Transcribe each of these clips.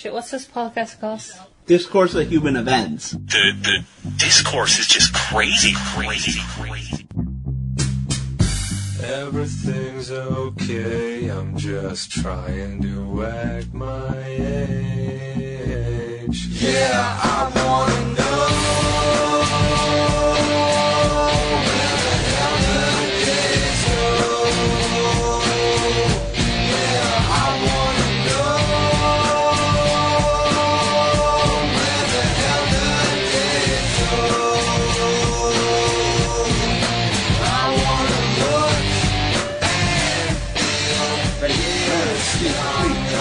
Shit, what's this podcast called? Discourse of Human Events. The discourse is just crazy. Everything's okay, I'm just trying to act my age. Yeah, I wanna know where the hell the days go. Yeah, I wanna know where the hell the days go. I wanna look.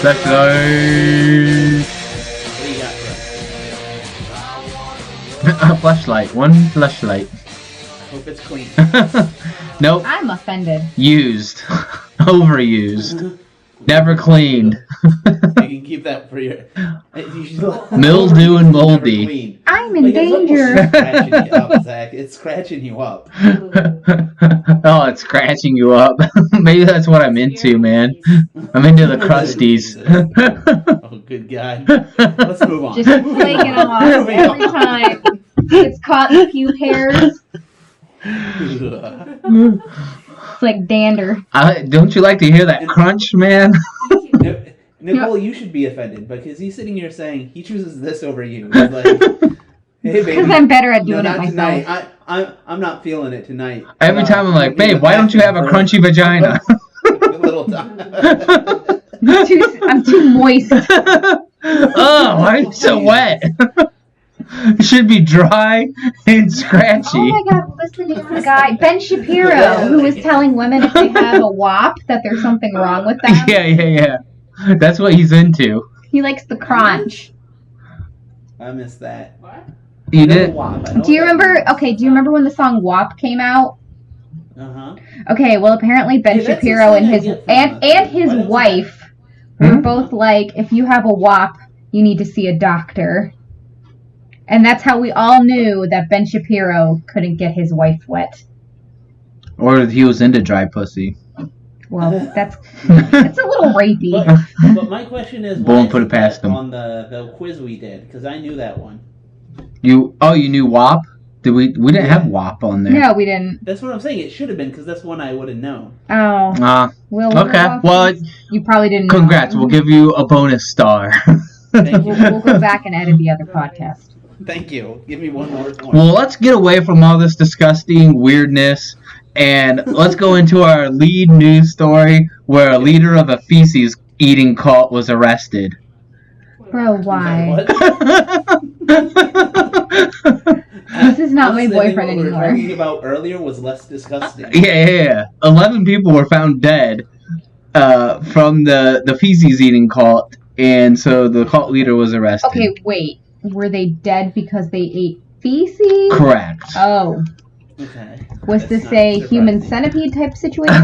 Flashlight. What do you got for A flashlight. One flashlight. us? Hope it's clean. Nope. I'm offended. Used. Overused. Never cleaned. You can keep that for your... Mildew and Never moldy. clean. I'm in Like, it's almost danger. scratching you up, Zach. It's scratching you up. Oh, it's scratching you up. Maybe that's what I'm into, man. I'm into the crusties. Oh, good God. Let's move on. Just flaking off Moving every on. time. It's caught in a few hairs. It's like dander. Don't you like to hear that crunch, man? Nicole, you should be offended because he's sitting here saying he chooses this over you. He's like, hey, baby. Because I'm better at doing No, it not myself. tonight. I'm not feeling it tonight. Every time I'm like, babe, why don't you have a crunchy vagina? Little time. I'm too moist. Oh, why are you so wet? It should be dry and scratchy. Oh my god, what's the name of the guy? Ben Shapiro, who was telling women if they have a WAP that there's something wrong with them. Yeah. That's what he's into. He likes the crunch. I missed that. What? You did? Do you remember? Okay, do you remember when the song WAP came out? Uh-huh. Okay, well apparently Ben Yeah, that's Shapiro the and song I his get from and his Why does wife were both like, if you have a WAP, you need to see a doctor. And that's how we all knew that Ben Shapiro couldn't get his wife wet. Or he was into dry pussy. Well, that's a little rapey. But my question is, Won't why put it isn't past that him. on the quiz we did? Because I knew that one. You knew WAP? Did we didn't have WAP on there. No, we didn't. That's what I'm saying. It should have been because that's one I would have known. Oh. We'll Okay. Well, you probably didn't know. congrats. We'll give you a bonus star. Thank you. We'll go back and edit the other podcast. Thank you. Give me one more point. Well, let's get away from all this disgusting weirdness and let's go into our lead news story where a leader of a feces eating cult was arrested. Bro, why? What? This is not my Honestly, I think boyfriend what we were anymore. talking about earlier was less disgusting. Yeah. 11 people were found dead from the feces eating cult, and so the cult leader was arrested. Okay, wait. Were they dead because they ate feces? Correct. Oh. Okay. Was That's this not a human surprising. centipede type situation?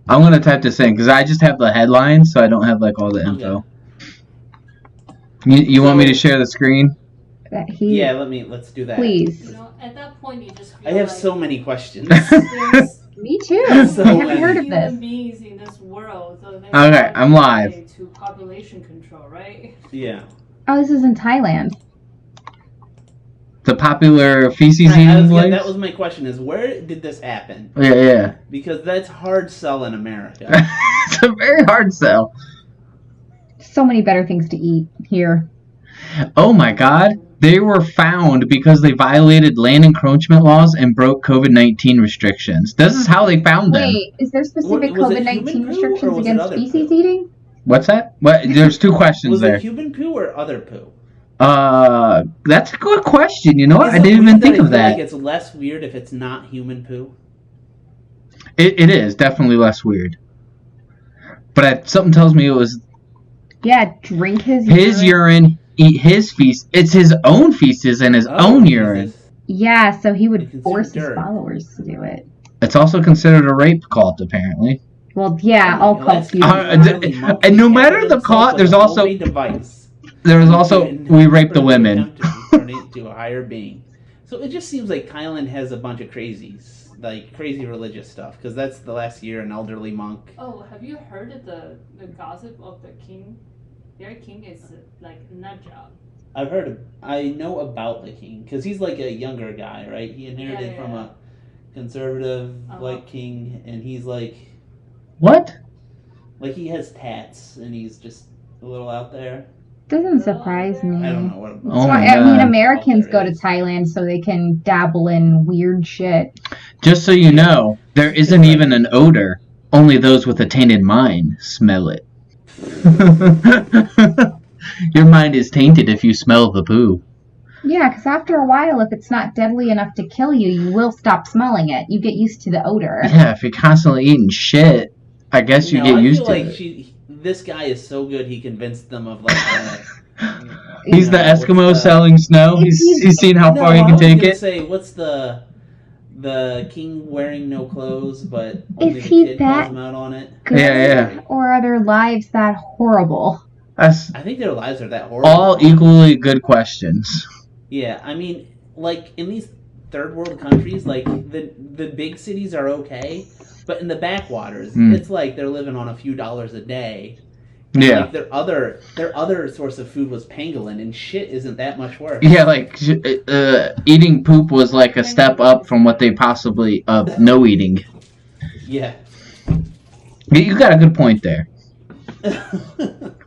I'm gonna type this in because I just have the headlines, so I don't have like all the info. You want me to share the screen? That he, Yeah, let's do that. Please. You know, at that point, you just feel I have like so many questions. there's Me too. So I haven't many. heard of human this. beings in this world. So there's Okay, like I'm a live. way to population control, right? Yeah. Oh, this is in Thailand. The popular feces Right, eating place? that was my question: is where did this happen? Yeah. Because that's hard sell in America. It's a very hard sell. So many better things to eat here. Oh my god. They were found because they violated land encroachment laws and broke COVID-19 restrictions. This is how they found them. Wait, is there specific Was it COVID-19 human poo or restrictions was it against other feces poo? eating? What's that? What? There's two questions Was there. it human poo or other poo? That's a good question. You know what? Is I it didn't even weird think I of feel that. Like it's less weird if it's not human poo. It is definitely less weird. But something tells me it was Yeah, drink his urine, eat his feces. It's his own feces and his own urine. Jesus. Yeah, so he They would consume force his dirt. followers to do it. It's also considered a rape cult, apparently. Well, yeah, all Well, cults that's use really it. monkey and no matter capital the itself cult, with there's a also homemade device. we rape the women. Turn it into a higher being. So it just seems like Thailand has a bunch of crazies, like crazy religious stuff, because that's the last year an elderly monk. Oh, have you heard of the gossip of the king Their king is like a nut job. I know about the king because he's like a younger guy, right? He inherited from a conservative like king, and he's like What? he has tats, and he's just a little out there. Doesn't surprise me. I don't know what. Oh my I mean, God. Americans There go to is. Thailand so they can dabble in weird shit. Just so you know, there isn't even an odor. Only those with a tainted mind smell it. Your mind is tainted if you smell the poo. Yeah, because after a while, if it's not deadly enough to kill you, you will stop smelling it. You get used to the odor. Yeah, if you're constantly eating shit, I guess you get I used feel to like it. this guy is so good. He convinced them of like. He's the Eskimo selling snow. He's seen how far he I can was take gonna it. say, what's the king wearing no clothes, but Is only the he kid that- calls him out on it? Good, Yeah. Or are their lives that horrible? That's I think their lives are that horrible. all equally good questions. Yeah, I mean, like in these third world countries, like the big cities are okay, but in the backwaters, it's like they're living on a few dollars a day. And, Yeah. like their other source of food was pangolin, and shit isn't that much worse. Yeah, like eating poop was like a step up from what they possibly no eating. Yeah. You got a good point there.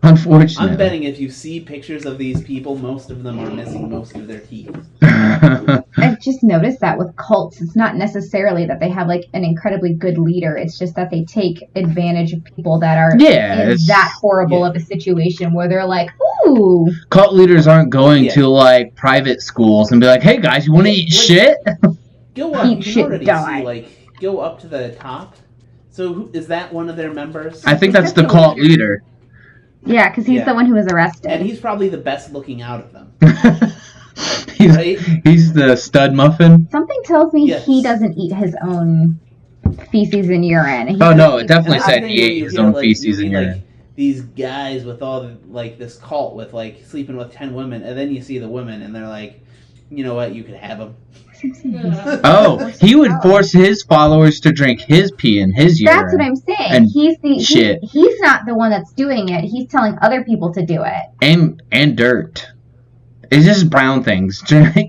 Unfortunately, I'm betting if you see pictures of these people, most of them are missing most of their teeth. I've just noticed that with cults, it's not necessarily that they have like an incredibly good leader. It's just that they take advantage of people that are Yeah, in it's- that horrible of a situation where they're like, ooh, Cult leaders aren't going Yeah. to like private schools and be like, "Hey guys, you want to eat shit?" Go up. Eat You shit, can already die. see, like, go up to the top. So is that one of their members? I think that's the cult leader. yeah, because he's Yeah. the one who was arrested. And he's probably the best looking out of them. he's, Right? he's the stud muffin. Something tells me Yes. he doesn't eat his own feces and urine. He Oh no, doesn't- it definitely And that's said the he thing when ate you his hear, own like, feces you and read, urine. like, these guys with all the, like this cult with like sleeping with 10 women, and then you see the women and they're like, you know what, you could have them. Oh, he would force his followers to drink his pee and his urine. That's what I'm saying. And He's he's not the one that's doing it. He's telling other people to do it. And dirt. It's just brown things.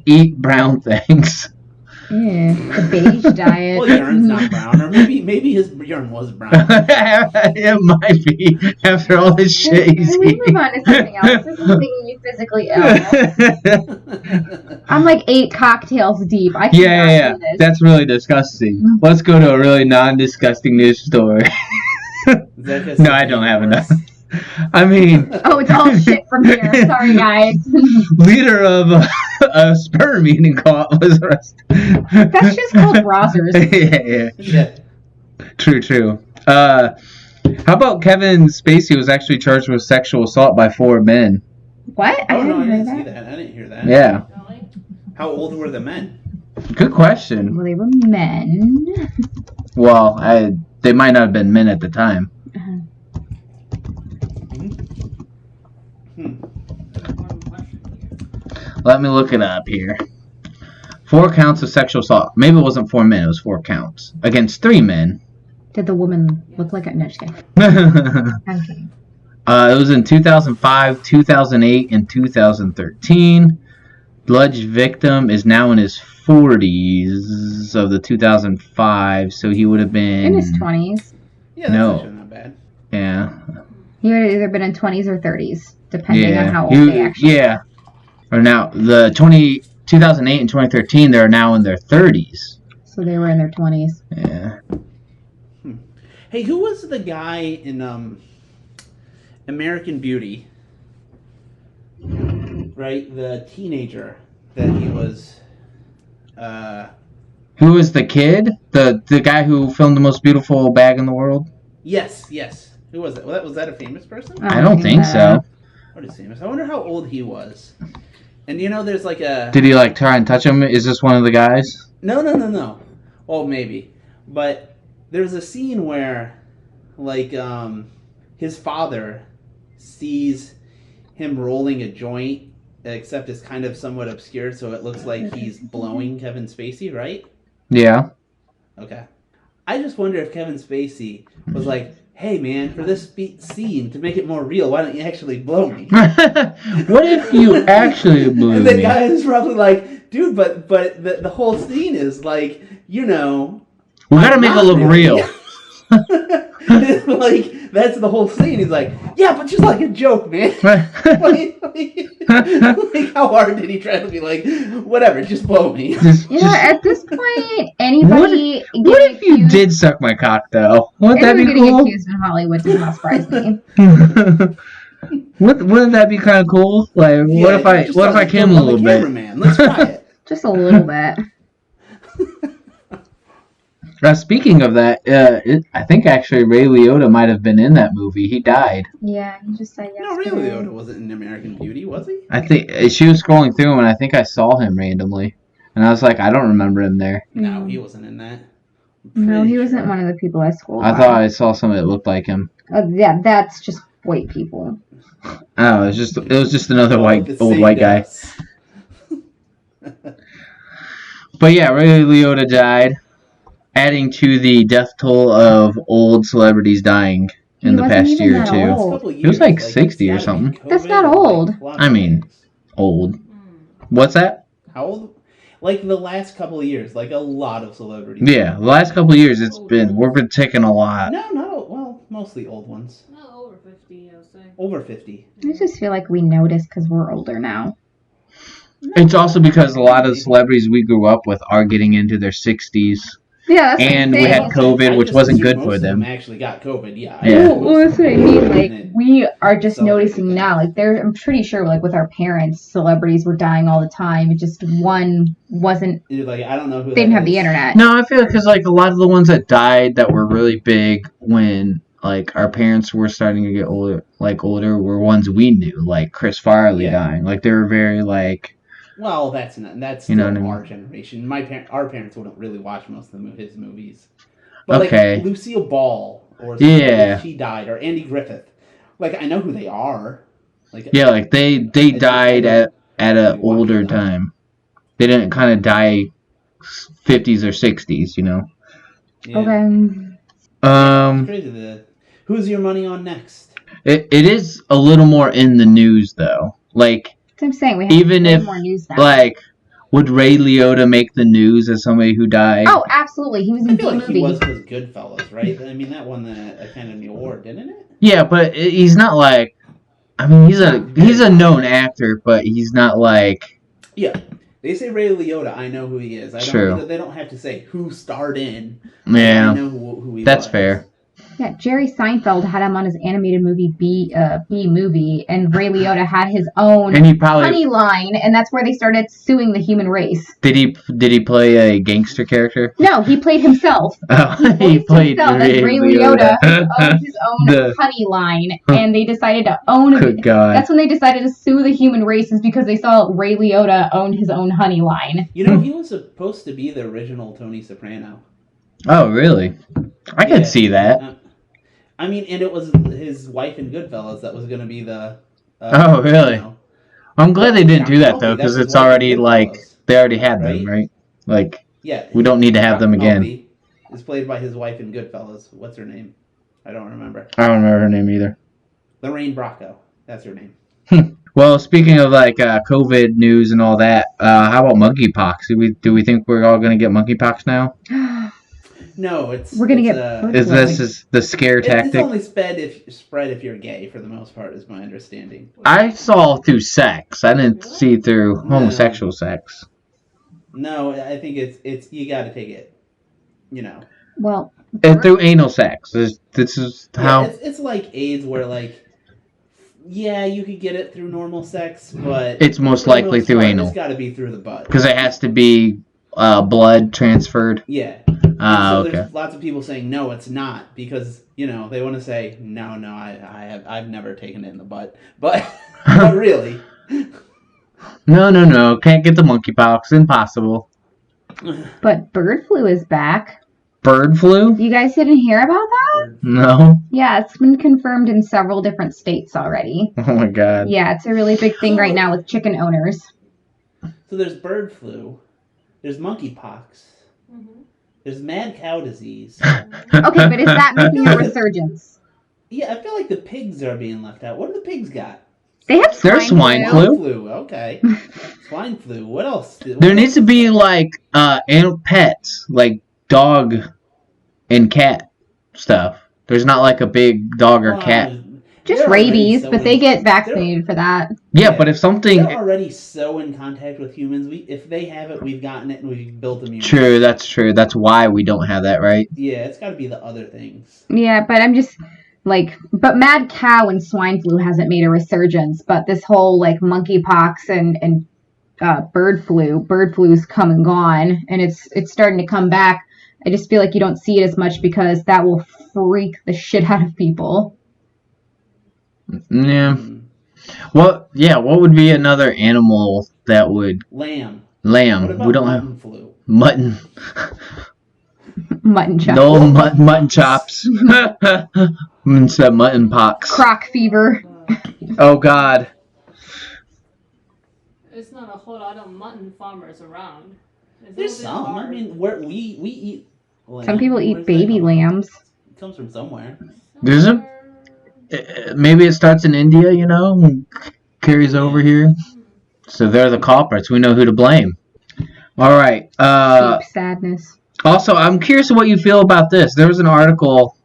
Eat brown things. The beige diet. Well, urine's not brown, or maybe his urine was brown. It might be after all this shit he's Can we eating. move on to something else? This is making me physically ill. I'm like 8 cocktails deep. I cannot Yeah. do this. That's really disgusting. Let's go to a really non-disgusting news story. No, I don't have enough. I mean, Oh, it's all shit from here. Sorry, guys. leader of a sperm eating cult was arrested. That's just called browsers. yeah. Yeah. True. How about Kevin Spacey was actually charged with sexual assault by 4 men? What? Oh no, I hear didn't see that. I didn't hear that. Yeah. Really? How old were the men? Good question. Well, they were men. Well, they might not have been men at the time. Important question here. Let me look it up here. 4 counts of sexual assault. Maybe it wasn't 4 men, it was 4 counts. Against 3 men. Did the woman look like a... No, just kidding. It I'm kidding. was in 2005, 2008, and 2013. Alleged victim is now in his 40s of the 2005, so he would have been... In his 20s. Yeah, that's No. actually not bad. Yeah. He would have either been in 20s or 30s, depending on how old He- they actually yeah. Or now, 2008 and 2013, they're now in their 30s. So they were in their 20s. Yeah. Hey, who was the guy in American Beauty? Right, the teenager that he was. Who was the kid? The guy who filmed The Most Beautiful Bag in the World? Yes. Who was it? Was that a famous person? I don't think so. What is famous? I wonder how old he was. And you know, there's like a. Did he like try and touch him? Is this one of the guys? No. Well, maybe. But there's a scene where, like, his father sees him rolling a joint, except it's kind of somewhat obscured, so it looks like he's blowing Kevin Spacey, right? Yeah. Okay. I just wonder if Kevin Spacey was like, hey man, for this scene to make it more real, why don't you actually blow me? What if you actually blew And the me? guy is probably like, dude, but the whole scene is like, you know, We gotta make it look real. Like, that's the whole scene. He's like, yeah, but just like a joke, man. like, how hard did he try to be like, whatever, just blow me? At this point, anybody What if you did suck my cock, though? Wouldn't that be getting cool? accused in Hollywood does not surprise me. Wouldn't that be kind of cool? Like, what if I came a little bit? Cameraman. Let's try it. Just a little bit. Speaking of that, I think actually Ray Liotta might have been in that movie. He died. Yeah, he just said yes. No, Ray Liotta wasn't in American Beauty, was he? I think she was scrolling through him, and I think I saw him randomly, and I was like, I don't remember him there. No, he wasn't in that. No, he wasn't one of the people I schooled. I thought I saw somebody that looked like him. Yeah, that's just white people. Oh, it was just another old white guy. But yeah, Ray Liotta died, adding to the death toll of old celebrities dying in the past year or two. He was like 60 or something. That's not old. I mean, old. What's that? How old? Like the last couple of years, like a lot of celebrities. Yeah, the last couple of years we've been taking a lot. No, mostly old ones. Not over 50, I would say. Over 50. I just feel like we notice because we're older now. It's also because a lot of the celebrities we grew up with are getting into their 60s. Yeah, that's And the we thing. had COVID, which wasn't good for Most of them. actually got COVID, yeah. Yeah. Well, that's what I mean. Like, we are just So, noticing now. Like, I'm pretty sure, like, with our parents, celebrities were dying all the time. It just one wasn't. Like, I don't know who. They didn't have the internet. No, I feel because like a lot of the ones that died that were really big when like our parents were starting to get older were ones we knew, like Chris Farley dying. Like they were very like. Well, that's still our generation. Our parents wouldn't really watch most of his movies. But like Lucille Ball or she died, or Andy Griffith. Like I know who they are. Like like they died at an older time. They didn't kind of die 50s or 60s, you know. Yeah. Okay. It's crazy. Who's your money on next? It is a little more in the news though. Like I'm saying we have even if more news now. like would Ray Liotta make the news as somebody who died? Oh, absolutely. He was in I feel B like movie. he was Goodfellas, right? I mean, that won the Academy Award, didn't it? Yeah, but he's not like. I mean, he's a known actor, but he's not like. Yeah, they say Ray Liotta. I know who he is. They don't have to say who starred in. Yeah, I know who he was. That's fair. Yeah, Jerry Seinfeld had him on his animated movie B movie, and Ray Liotta had his own And he probably honey line, and that's where they started suing the human race. did he play a gangster character? No, he played himself. Oh, he played himself as Ray Liotta, who owned his own honey line, and they decided to own it. Good God. That's when they decided to sue the human race, is because they saw Ray Liotta owned his own honey line. You know, he was supposed to be the original Tony Soprano. Oh, really? I could see that. I mean, and it was his wife in Goodfellas that was going to be the... oh, really? You know, I'm glad they didn't do that, though, That's because his it's wife in already, Goodfellas, like, they already had them, right? Like, yeah, we don't need to have them again. Penelope is played by his wife in Goodfellas. What's her name? I don't remember. I don't remember her name either. Lorraine Bracco. That's her name. Well, speaking of, like, COVID news and all that, how about monkeypox? Do we think we're all going to get monkeypox now? No, we're gonna get. Is this the scare tactic? It's only spread if you're gay, for the most part, is my understanding. I saw through sex. I didn't see through homosexual sex. No, I think it's you got to take it. You know. Well. Through anal sex. This is how. It's like AIDS, where like. Yeah, you could get it through normal sex, but it's most likely through anal. It's got to be through the butt. Because it has to be blood transferred. Yeah. So okay. There's lots of people saying no, it's not, because they want to say no. I've never taken it in the butt, but really. No, can't get the monkeypox. Impossible. But bird flu is back. Bird flu? You guys didn't hear about that? No. Yeah, it's been confirmed in several different states already. Oh my God. Yeah, it's a really big thing right now with chicken owners. So there's bird flu, there's monkeypox, there's mad cow disease. Okay, but is that making a resurgence? Yeah, I feel like the pigs are being left out. What do the pigs got? They have There's swine flu. flu. Swine flu. Okay. Swine flu. What else? There needs to be like animal pets, like dog and cat stuff. There's not like a big dog or cat. Just They're rabies, already but they get vaccinated for that. Yeah, but if something. They're already so in contact with humans. If they have it, we've gotten it and we've built immunity. True, that's true. That's why we don't have that, right? Yeah, it's got to be the other things. Yeah, but I'm just like, but mad cow and swine flu hasn't made a resurgence, but this whole like monkeypox and bird flu's come and gone, and it's starting to come back. I just feel like you don't see it as much because that will freak the shit out of people. Yeah. What would be another animal that would... Lamb. Lamb. What about We don't mutton have... flu? Mutton. Mutton chops. No mutton chops. Instead mutton pox. Croc fever. Oh, God. It's not a whole lot of mutton farmers around. It's There's a bit some. hard. I mean, we eat lamb. Some people eat Where's baby that come lambs. from? It comes from somewhere. There's a... Maybe it starts in India, and carries over here. So they're the culprits. We know who to blame. All right. Deep sadness. Also, I'm curious what you feel about this. There was an article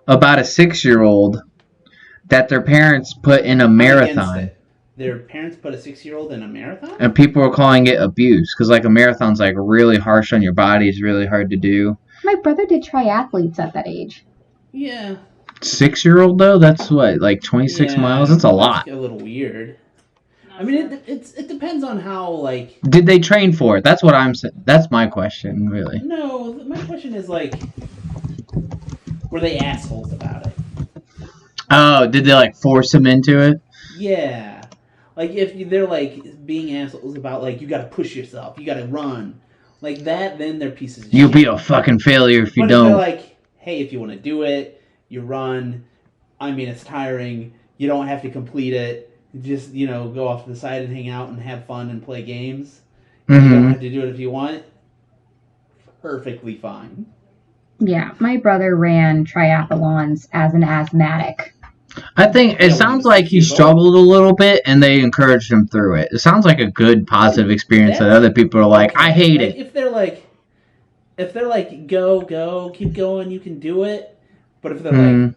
about a 6-year-old that their parents put in a marathon. Their parents put a 6-year-old in a marathon? And people were calling it abuse. Because, like, a marathon's, like, really harsh on your body. It's really hard to do. My brother did triathletes at that age. Yeah. 6-year-old, though? That's what, like 26 miles? That's a lot. A little weird. I mean, it depends on how, like... Did they train for it? That's what I'm saying. That's my question, really. No, my question is, like... Were they assholes about it? Oh, did they, like, force him into it? Yeah. Like, if they're, like, being assholes about, like, you gotta push yourself, you gotta run. Like that, then they're pieces of shit. You'll be a fucking failure if you don't. If they're like, hey, if you want to do it, you run. I mean, it's tiring. You don't have to complete it. Just, go off to the side and hang out and have fun and play games. You don't have to do it if you want. Perfectly fine. Yeah, my brother ran triathlons as an asthmatic. I think it sounds like he struggled a little bit, and they encouraged him through it. It sounds like a good, positive experience that other people are like, I hate it. If they're like, go, keep going, you can do it. But if they're like,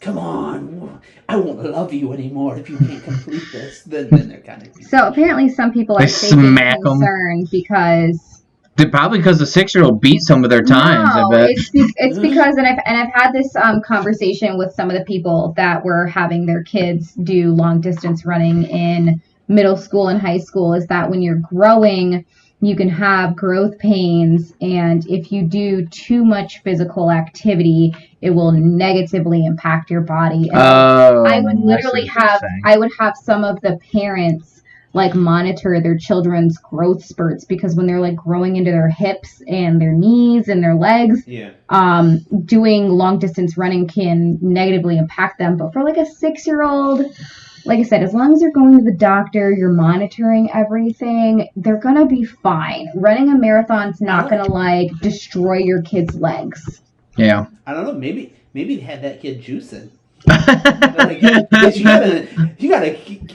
come on, I won't love you anymore if you can't complete this, then they're kind of... So apparently some people are concerned because... Probably because the 6-year-old beat some of their times. No, I bet. it's because, and I've had this conversation with some of the people that were having their kids do long distance running in middle school and high school. Is that when you're growing, you can have growth pains, and if you do too much physical activity, it will negatively impact your body. And I would literally have some of the parents like monitor their children's growth spurts, because when they're like growing into their hips and their knees and their legs, doing long distance running can negatively impact them. But for like a 6-year-old, like I said, as long as you're going to the doctor, you're monitoring everything, they're gonna be fine. Running a marathon's not gonna like destroy your kid's legs. Yeah. I don't know, maybe they had that kid juicing. Like, you gotta keep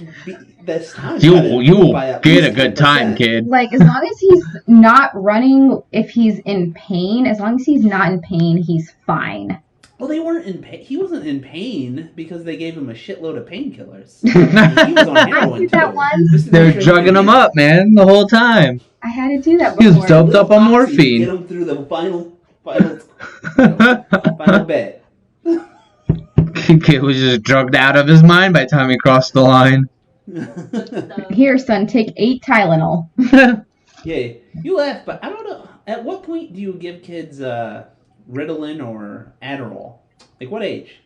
this time. You will get a good time, kid. Like, as long as he's not running, if he's in pain, as long as he's not in pain, he's fine. Well, they weren't in pain. He wasn't in pain because they gave him a shitload of painkillers. He was on heroin, I did that too. once. They're drugging him up, man, the whole time. I had to do that before. He was doped up on morphine. Get him through the final bit. Kid was just drugged out of his mind by the time he crossed the line. Here, son, take 8 Tylenol. Yeah, you laugh, but I don't know. At what point do you give kids Ritalin or Adderall? Like, what age?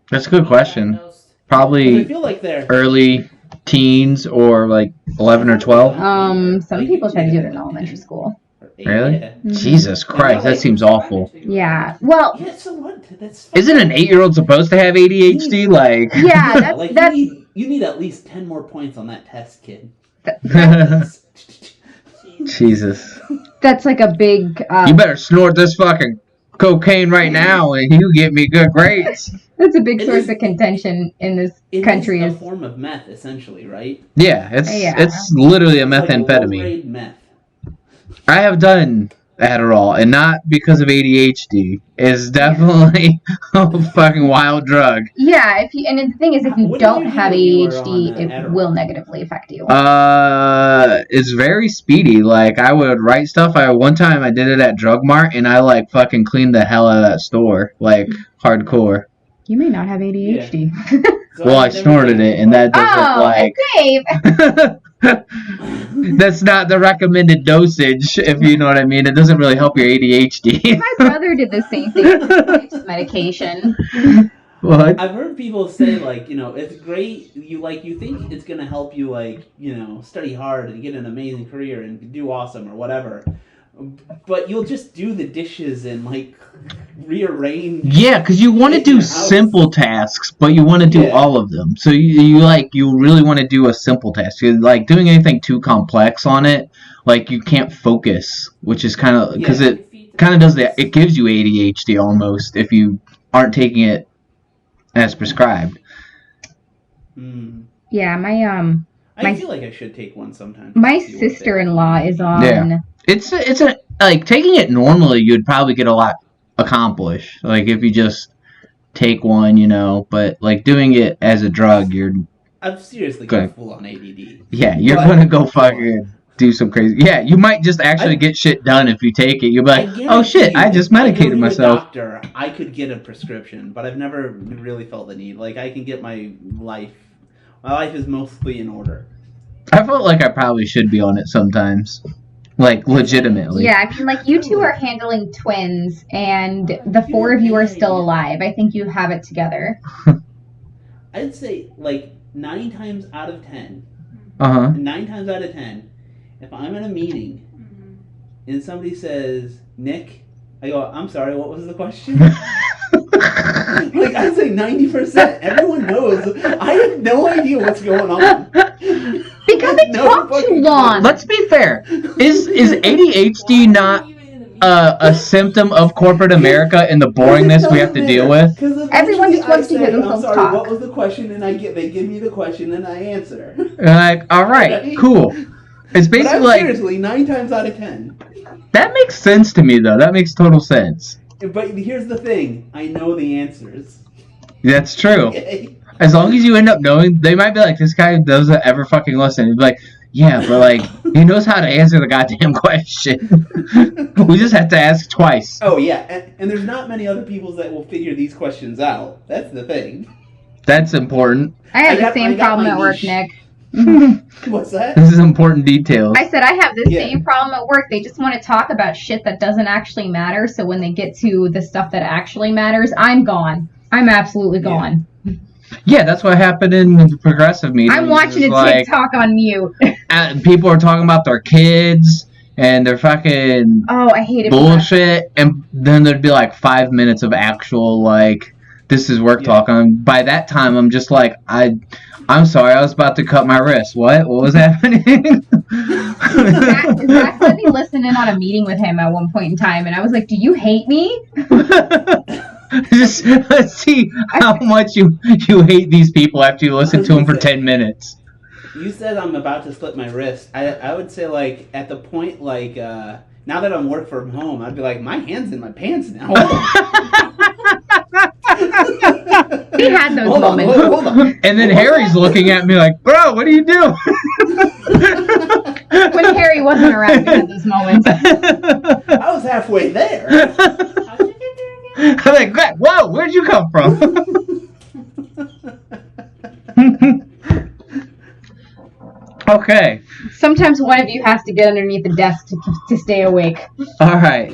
That's a good question. Probably I feel like they're early teens or like 11 or 12. Some people try to do it in elementary school. Really? Yeah. Jesus Christ, that seems awful. Yeah. Well, Yeah, so what? That's Isn't an 8-year-old supposed to have ADHD? Like, yeah, like that's you need at least 10 more points on that test, kid. Jesus. that's like a big. You better snort this fucking cocaine right now, and you get me good grades. That's a big It source is- of contention in this It country. is Is a form of meth, essentially, right? Yeah, it's literally a It's like methamphetamine. low-grade meth. I have done Adderall, and not because of ADHD. It's definitely a fucking wild drug. Yeah, and the thing is, if you What did don't you do have when you were ADHD, on, it Adderall? will negatively affect you. It's very speedy. Like, I would write stuff. One time I did it at Drug Mart, and I like fucking cleaned the hell out of that store, like hardcore. You may not have ADHD. So Well, I I've never snorted taken it, and that doesn't Oh, like. Dave. That's not the recommended dosage, if you know what I mean. It doesn't really help your ADHD. My brother did the same thing with his wife's medication. What? I've heard people say, like, it's great. You think it's gonna help you, study hard and get an amazing career and do awesome or whatever. But you'll just do the dishes and rearrange. Yeah, because you want to in do your house. simple tasks, but you want to do Yeah. all of them. So you really want to do a simple task. Like doing anything too complex on it, like you can't focus, which is kind of because Yeah. it kind of does that. It gives you ADHD almost if you aren't taking it as prescribed. Mm. Yeah, I My- feel like I should take one sometime. my to see what they- sister-in-law is on. Yeah. It's like taking it normally, you'd probably get a lot accomplished. Like if you just take one, but like doing it as a drug, I've seriously Okay. got full on ADD. you're But- gonna go fucking do some crazy. Yeah, you might just actually get shit done if you take it. You'll be like, oh shit, I just medicated If myself. I go to a doctor, I could get a prescription, but I've never really felt the need. Like I can get my life. My life is mostly in order. I felt like I probably should be on it sometimes, like legitimately. Yeah, I mean, like, you two are handling twins, and the four of you are still alive. I think you have it together. I'd say 9 times out of 10. Uh huh. 9 times out of 10, if I'm in a meeting and somebody says, Nick, I go, I'm sorry, what was the question? I'd say 90%. Everyone knows. I have no idea what's going on. Because they talk too long. Let's be fair. Is ADHD not a symptom of corporate America and the boringness we have to deal with? Everyone just wants to hear themselves I'm sorry, talk. what was the question? And they give me the question and I answer. Like, all right, cool. It's But basically I'm like seriously 9 times out of 10. that makes sense to me though. That makes total sense. But here's the thing: I know the answers. That's true. Okay? As long as you end up knowing, they might be like, this guy doesn't ever fucking listen. He'd be like, yeah, but he knows how to answer the goddamn question. We just have to ask twice. Oh yeah, and there's not many other people that will figure these questions out. That's the thing. That's important. I have I the got same problem my at work, niche. Nick. What's that? This is important details. I said I have the Yeah. same problem at work. They just want to talk about shit that doesn't actually matter. So when they get to the stuff that actually matters, I'm gone. I'm absolutely gone. Yeah, that's what happened in the progressive meeting. I'm watching a TikTok on mute. People are talking about their kids and their fucking Oh, I hate it. bullshit, and then there'd be 5 minutes of actual this is work talk. By that time, I'm just like, I'm sorry, I was about to cut my wrist. What was happening? Zach let me listen in on a meeting with him at one point in time, and I was like, "Do you hate me?" Just let's see how much you hate these people after you listen to them for 10 minutes. You said I'm about to split my wrist. I would say at the point now that I'm work from home, I'd be like, my hand's in my pants now. He had those Hold on, moments. hold on. And then Harry's looking at me like, bro, what do you do? When Harry wasn't around, we had those moments. I was halfway there. How'd you get there again? I'm like, whoa, where'd you come from? Okay. Sometimes one of you has to get underneath the desk to stay awake. All right.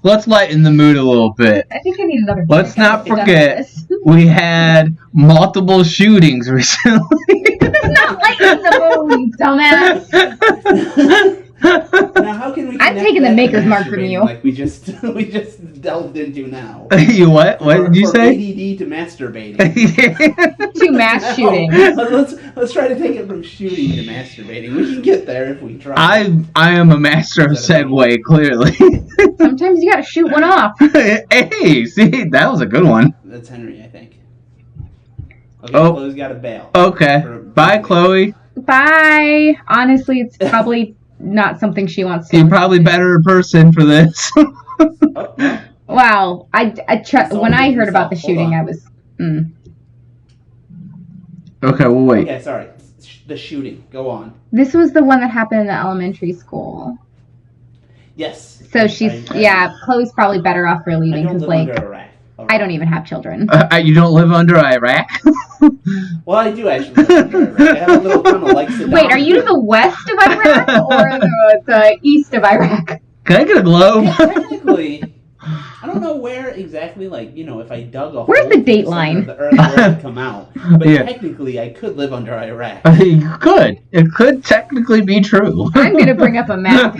Let's lighten the mood a little bit. I think I need another. Let's drink not after done forget, with this. we had multiple shootings recently. It's not lighten the mood, dumbass. Now, how can we? I'm connect taking the that to maker's mark from masturbating you. Like we just delved into now. You what? What did you From say? ADD to masturbating. To mass shooting. Let's try to take it from shooting to masturbating. We can get there if we try. I am a master of segue, clearly. Sometimes you gotta shoot one off. Hey, see, that was a good one. That's Henry, I think. Okay, Oh. Chloe's got to bail. Okay. Bye, Chloe. Bye. Honestly, it's probably not something she wants to. You're probably better person for this. Oh. Wow. When I heard about the Hold shooting, on. I was. Okay, well, wait. Okay, sorry. The shooting. Go on. This was the one that happened in the elementary school. Yes. So Chloe's probably better off for I leaving don't because, live like, under Iraq. I don't even have children. You don't live under Iraq? Well, I do actually live under Iraq. I have a little town like Saddam. Wait, are you to the west of Iraq or the east of Iraq? Can I get a globe? Technically, I don't know where exactly, like, you know, if I dug a hole Where's the through date center line? of the earth where it would come out. But Yeah. technically, I could live under Iraq. You could. It could technically be true. I'm going to bring up a map.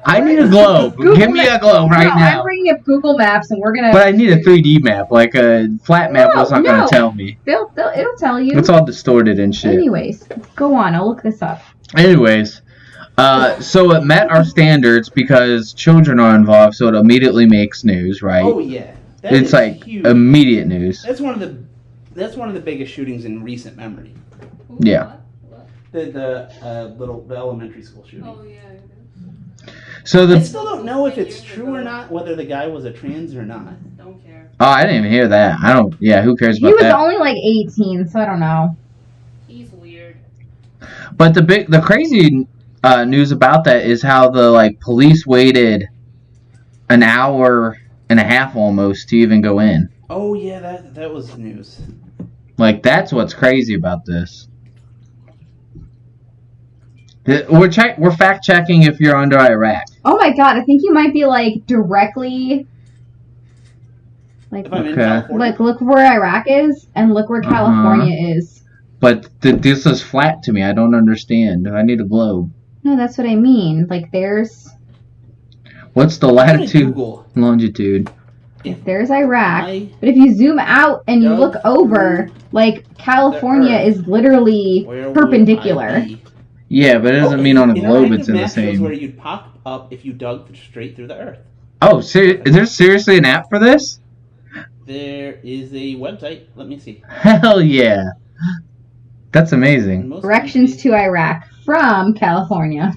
I need a globe. Google Give me a globe right no, now. I'm bringing up Google Maps and we're going to... But I need a 3D map. Like a flat map was not going No. to tell me. It'll tell you. It's all distorted and shit. Anyways, go on. I'll look this up. Anyways, so it met our standards because children are involved, so it immediately makes news, right? Oh, yeah. That It's is like huge. immediate news. That's one of the biggest shootings in recent memory. Ooh, Yeah. What? The elementary school shooting. Oh, yeah. So I the still don't know if it's true or not, whether the guy was a trans or not. Don't care. I didn't even hear that. I don't. Yeah, who cares He about was that? only like 18, so I don't know. He's weird. But the crazy news about that is how the police waited an hour and a half almost to even go in. Oh yeah, that was news. That's what's crazy about this. We're fact checking if you're under Iraq. Oh my god, I think you might be directly... If I'm in Okay. California. look where Iraq is and look where California is. But this is flat to me. I don't understand. I need a globe. No, that's what I mean. There's... What's the I'm gonna latitude, Google. longitude? There's Iraq. I But if you zoom out and you dug look over, California the earth. is literally Where would perpendicular. I be? Yeah, but it doesn't mean on a An globe interactive it's in the map shows same. where you'd pop up if you dug straight through the earth. Oh, is there seriously an app for this? There is a website. Let me see. Hell yeah. That's In amazing. most Directions countries- to Iraq from California.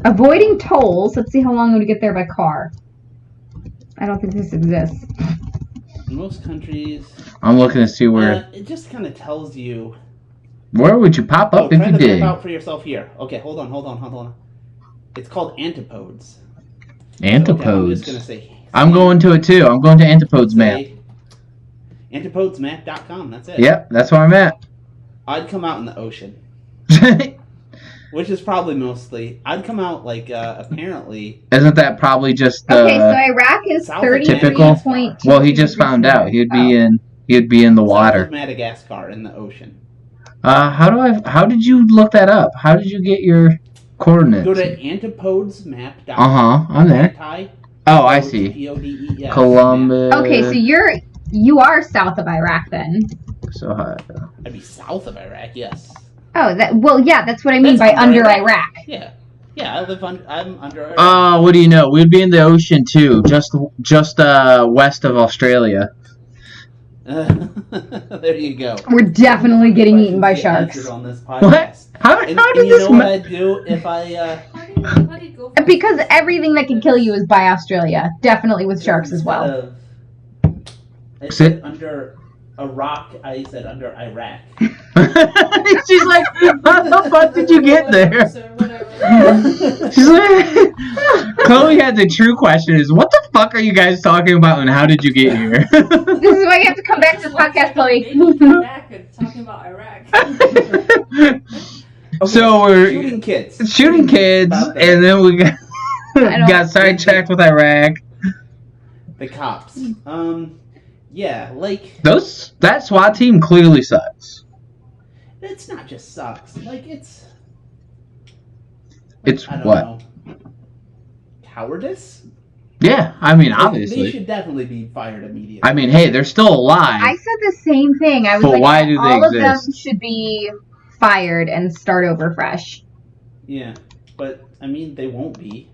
Avoiding tolls. Let's see how long it would get there by car. I don't think this exists. in most countries, I'm looking to see where. it just kind of tells you. Where would you pop up if try you to did? map out for yourself here. Okay, hold on. It's called Antipodes. Antipodes. Okay, I'm just gonna say. I'm going to it too. I'm going to Antipodes map. say Antipodesmap.com. That's it. Yep, that's where I'm at. I'd come out in the ocean, which is probably mostly. I'd come out apparently. Isn't that probably just Okay, so Iraq is South of 33.2. Well, he just found out he'd be in the South water. of Madagascar in the ocean. How did you look that up? How did you get your coordinates? Go to antipodesmap.com. I'm there. Oh, I see. P-O-D-E-S. Columbus. Okay, so you are south of Iraq then. So high. I'd be south of Iraq, yes. Oh, that's what I mean That's by under under Iraq. Iraq. Yeah, I'm under Iraq. What do you know? We'd be in the ocean too, just west of Australia. There you go. We're definitely getting eaten by Questions get sharks. answered on this What? podcast. How And did you this? know what I'd do if I How do you go from Because everything that can kill you is by Australia. Definitely with sharks as well. I said under Iraq. I said under Iraq. She's like, how the fuck did you get there? Whatever. She's like, Chloe had the true question: is what the fuck are you guys talking about, and how did you get here? This is why you have to come back to this podcast, Maybe Chloe. come back and talking about Iraq. Okay, So we're shooting kids. shooting kids, About that. and then we I don't- got sidetracked with Iraq. The cops. Yeah, That SWAT team clearly sucks. it's not just sucks. Like, it's I don't what? know. Cowardice? Yeah, I mean, Like, obviously. they should definitely be fired immediately. I mean, hey, they're still alive. I said the same thing. I was But like, why do they all of them exist? should be fired and start over fresh. Yeah, but I mean, they won't be.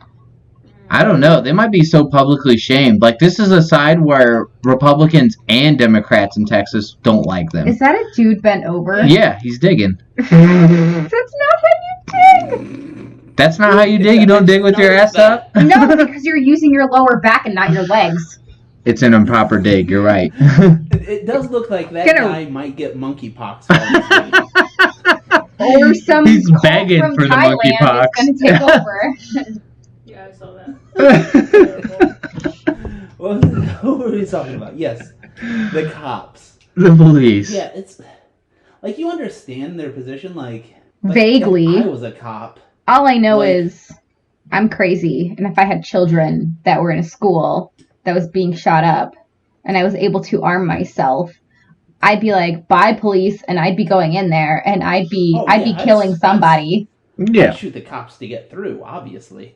I don't know. They might be so publicly shamed. Like, this is a side where Republicans and Democrats in Texas don't like them. Is that a dude bent over? Yeah, he's digging. That's not how you dig. That's not how you dig? You don't dig with your ass up? No, because you're using your lower back and not your legs. It's an improper dig, you're right. It does look like that guy might get monkeypox. Or some He's cult begging from for the Thailand monkeypox. is going to take over. Yeah, I saw that. Who were we talking about? Yes, the cops. The police. Yeah, it's like you understand their position, like Vaguely. If I was a cop. All I know Like- is I'm crazy, and if I had children that were in a school that was being shot up, and I was able to arm myself, I'd be like, bye police, and I'd be going in there, and I'd be killing somebody. Yeah. I'd shoot the cops to get through, obviously.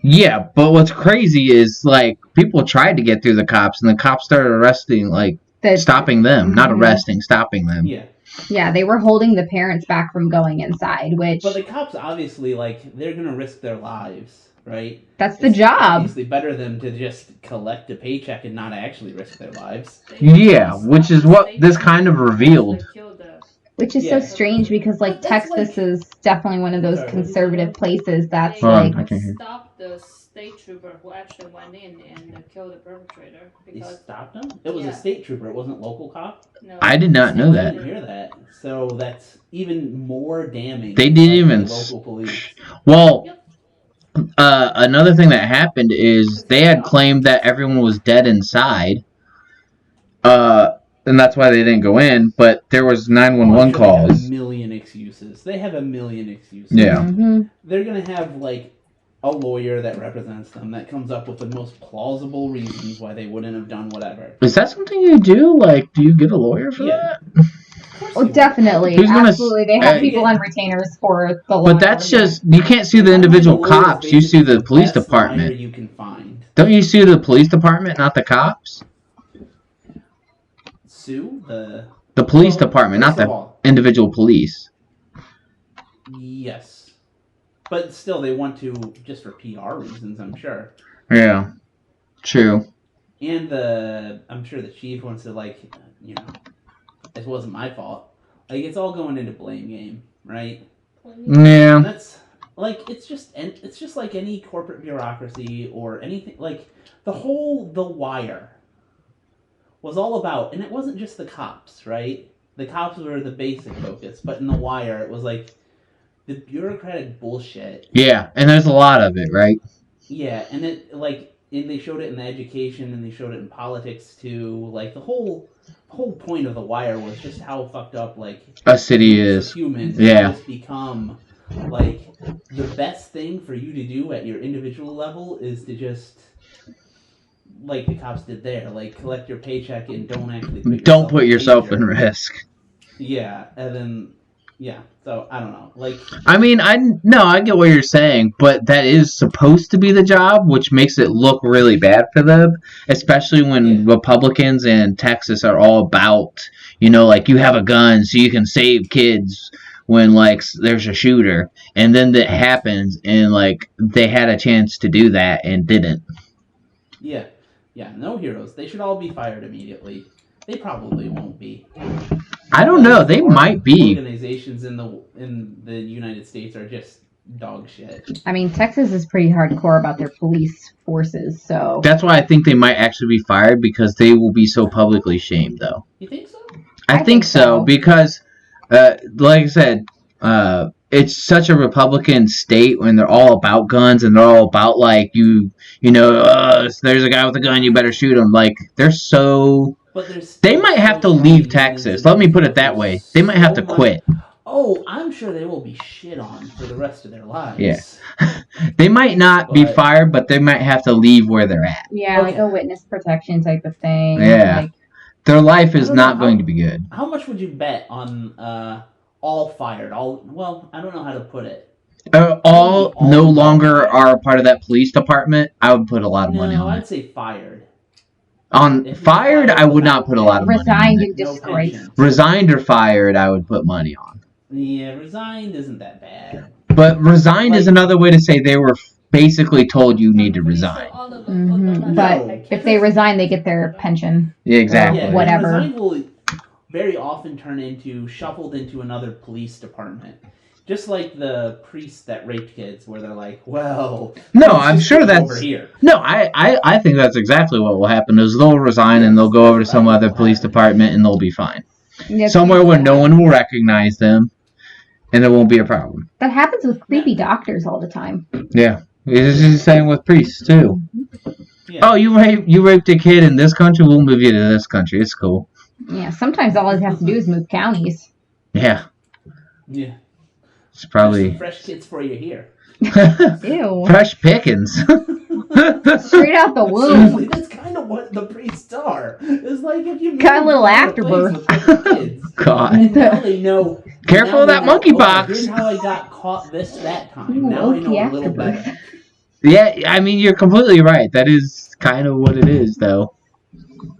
Yeah, but what's crazy is, like, people tried to get through the cops, and the cops started arresting, like, stopping them. Not arresting, stopping them. Yeah. Yeah, they were holding the parents back from going inside, which... But the cops, obviously, like, they're going to risk their lives, right? That's the job. Obviously better them to just collect a paycheck and not actually risk their lives. Yeah, which is what this kind of revealed. Which is so strange because, like, Texas is definitely one of those conservative places that's, like... I can't hear. Stopped the state trooper who actually went in and killed the perpetrator. They Because stopped them? It was a state trooper. It wasn't local cop? no, I did not know I that. didn't hear that. So that's even more damning. They didn't of even the local police. Well, another thing that happened is they had claimed that everyone was dead inside. And that's why they didn't go in, but there was 911 They have calls. a million excuses. They have a million excuses. Yeah. Mm-hmm. They're going to have, like, a lawyer that represents them that comes up with the most plausible reasons why they wouldn't have done whatever. Is that something you do? Like, do you get a lawyer for that? Oh, definitely. Who's gonna Absolutely. They have s- people on retainers for the law. But that's just, you can't sue the individual cops. You sue the police Best lawyer department. you can find. Don't you sue the police department, not the cops? Sue the... The police Well, department, not first of the all, individual police. yes. But still, they want to, just for PR reasons, I'm sure. Yeah. True. And I'm sure the chief wants to, like, you know, this wasn't my fault. Like, it's all going into blame game, right? Yeah. And that's, like, it's just like any corporate bureaucracy or anything, like, The Wire was all about, and it wasn't just the cops, right? The cops were the basic focus, but in The Wire, it was like the bureaucratic bullshit. Yeah, and there's a lot of it, right? Yeah, and it, like, and they showed it in the education, and they showed it in politics too. Like, the whole point of The Wire was just how fucked up, like, A city is. humans Yeah. just become, like, the best thing for you to do at your individual level is to just, like the cops did there, like, collect your paycheck and don't Put yourself in danger. risk. Yeah, and then, yeah, so, I don't know, like... I mean, I get what you're saying, but that is supposed to be the job, which makes it look really bad for them, especially when Republicans in Texas are all about, you know, like, you have a gun so you can save kids when, like, there's a shooter, and then that happens, and, like, they had a chance to do that and didn't. Yeah, no heroes. They should all be fired immediately. They probably won't be. I don't know. They might be. Organizations in the United States are just dog shit. I mean, Texas is pretty hardcore about their police forces, so... That's why I think they might actually be fired, because they will be so publicly shamed, though. You think so? I think so, because, like I said, it's such a Republican state when they're all about guns and they're all about, like, you know, there's a guy with a gun, you better shoot him. Like, they're so... They might have to leave Texas. Let me put it that way. They might have to quit. Oh, I'm sure they will be shit on for the rest of their lives. Yeah. They might not be fired, but they might have to leave where they're at. Yeah, like a witness protection type of thing. Yeah. Like, Their life is not going to be good. How much would you bet on all fired. I don't know how to put it. All no longer are part of that police department, I would put a lot of money No, on I'd it. say fired. On If you fired, fired I would without not put a lot of money on Resigned it. in No disgrace. pension. Resigned or fired, I would put money on. Yeah, resigned isn't that bad. But resigned is Like- another way to say they were basically told you need to I'm pretty sure resign. all of them put Mhm. them But as- if they resign, they get their pension. Yeah, exactly. Yeah, Whatever. Resigned will very often shuffled into another police department. Just like the priests that raped kids, where they're like, well... No, let's I'm just sure put them that's... over here. No, I think that's exactly what will happen, is they'll resign and they'll go over to some other police department and they'll be fine. Yes, Somewhere where no one will recognize them and there won't be a problem. That happens with creepy doctors all the time. Yeah. It's the same with priests, too. Yeah. Oh, you raped a kid in this country? We'll move you to this country. It's cool. Yeah, sometimes all it has to do is move counties. Yeah. Yeah. It's There's probably... some fresh kids for you here. Ew. Fresh pickings. Straight out the womb. Seriously, that's kind of what the priests are. It's like if you Got a little place afterbirth. with different kids, God. and now they know. Careful now of they that know, monkeypox. Here's how I got caught that time. Ooh, Now I know a okay, little afterbirth. better. Yeah, I mean, you're completely right. That is kind of what it is, though.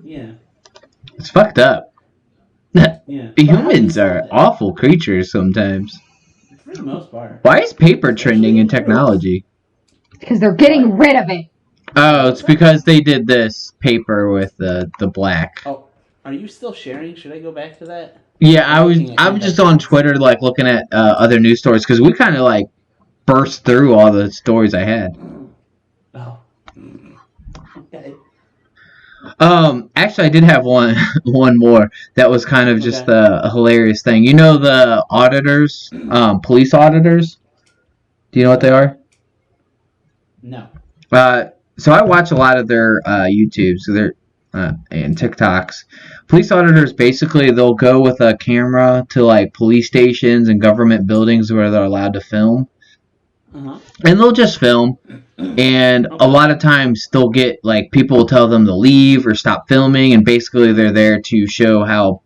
Yeah. It's fucked up. Yeah. Humans are awful creatures sometimes. For the most part. Why is paper trending in technology? Because they're getting rid of it. Oh, it's because they did this paper with the black. Oh, are you still sharing? Should I go back to that? Yeah, I was just on Twitter like looking at other news stories because we kind of like burst through all the stories I had. Oh. Okay. Actually, I did have one more that was kind of just Okay. a hilarious thing. You know the auditors, police auditors? Do you know what they are? No. So I watch a lot of their YouTubes, so they're and TikToks. Police auditors basically they'll go with a camera to like police stations and government buildings where they're allowed to film, Uh-huh. and they'll just film. And a lot of times they'll get like people will tell them to leave or stop filming, and basically they're there to show how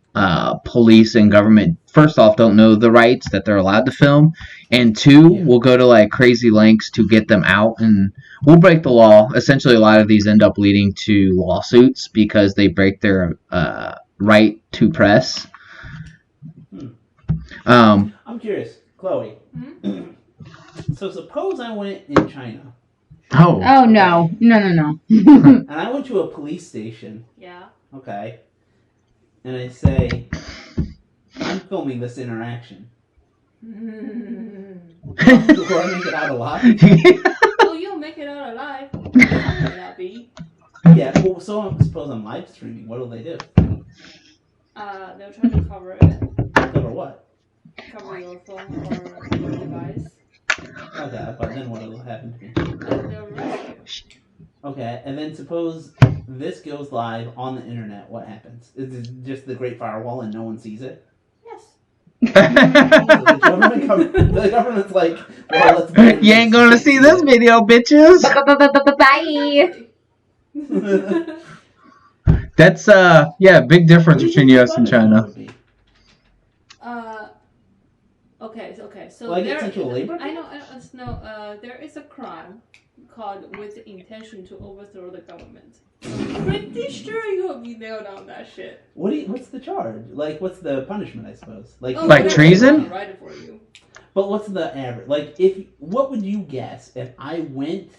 police and government first off don't know the rights that they're allowed to film, and two will go to like crazy lengths to get them out and will break the law. Essentially, a lot of these end up leading to lawsuits because they break their right to press. I'm curious, Chloe. Hmm? So suppose I went in China Oh, Oh, no. No. and I went to a police station, Yeah. okay, and I say, I'm filming this interaction. Will I make it out alive? Oh, you'll make it out alive. May not be. Yeah, well, so suppose I'm live streaming. What will they do? They'll try to cover it. Cover what? Cover your phone or your device. Okay, but then what will happen to me? And they'll arrest you. Okay, and then suppose this goes live on the internet. What happens? Is it just the Great Firewall and no one sees it? Yes. The government's like, well, let's ban you ain't this. gonna see this video, bitches. Bye. That's big difference between U.S. and China. Okay. So Like there, essential labor? I know. No. There is a crime called with the intention to overthrow the government. I'm pretty sure you'll be nailed on that shit. What's the charge? Like, what's the punishment? I suppose. Like whatever, treason? I'll write it for you. But what's the average? Like, what would you guess if I went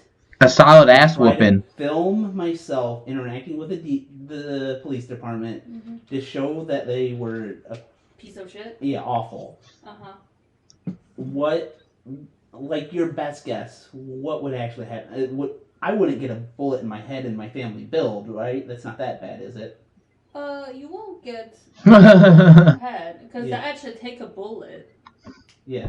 A solid ass try to whooping. film myself interacting with the police department to show that they were Piece of shit. awful? Uh-huh. What, like, your best guess? What would actually happen? I wouldn't get a bullet in my head and my family build, right? That's not that bad, is it? You won't get yeah, head because Yeah. they actually take a bullet. Yeah.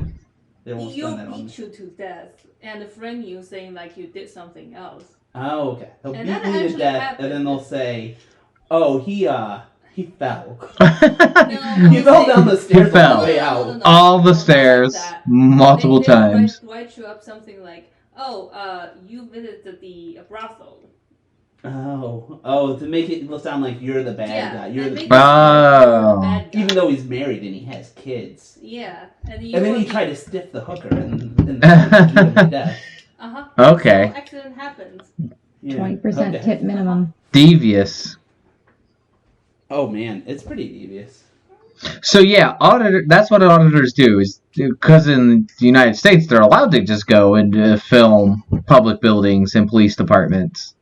They won't spend You'll that on me. beat you to death and frame you saying like you did something else. Oh, okay. They'll And beat that me to actually death, happened. and then they'll say, "Oh, he fell. No, He fell down the stairs fell. on the way out." No. all the Not stairs like that. multiple They times. write you up something like, "Oh, you visited the brothel." To make it sound like you're the bad guy. You're and the make it sound like you're the Oh. bad guy. even though he's married and he has kids. Yeah, and And then he tried to stiff the hooker and beat him to death. Okay. So accident happens. Yeah. 20% Okay. tip minimum. Devious. Oh man, it's pretty devious. So yeah, that's what auditors do. Is because in the United States they're allowed to just go and film public buildings and police departments.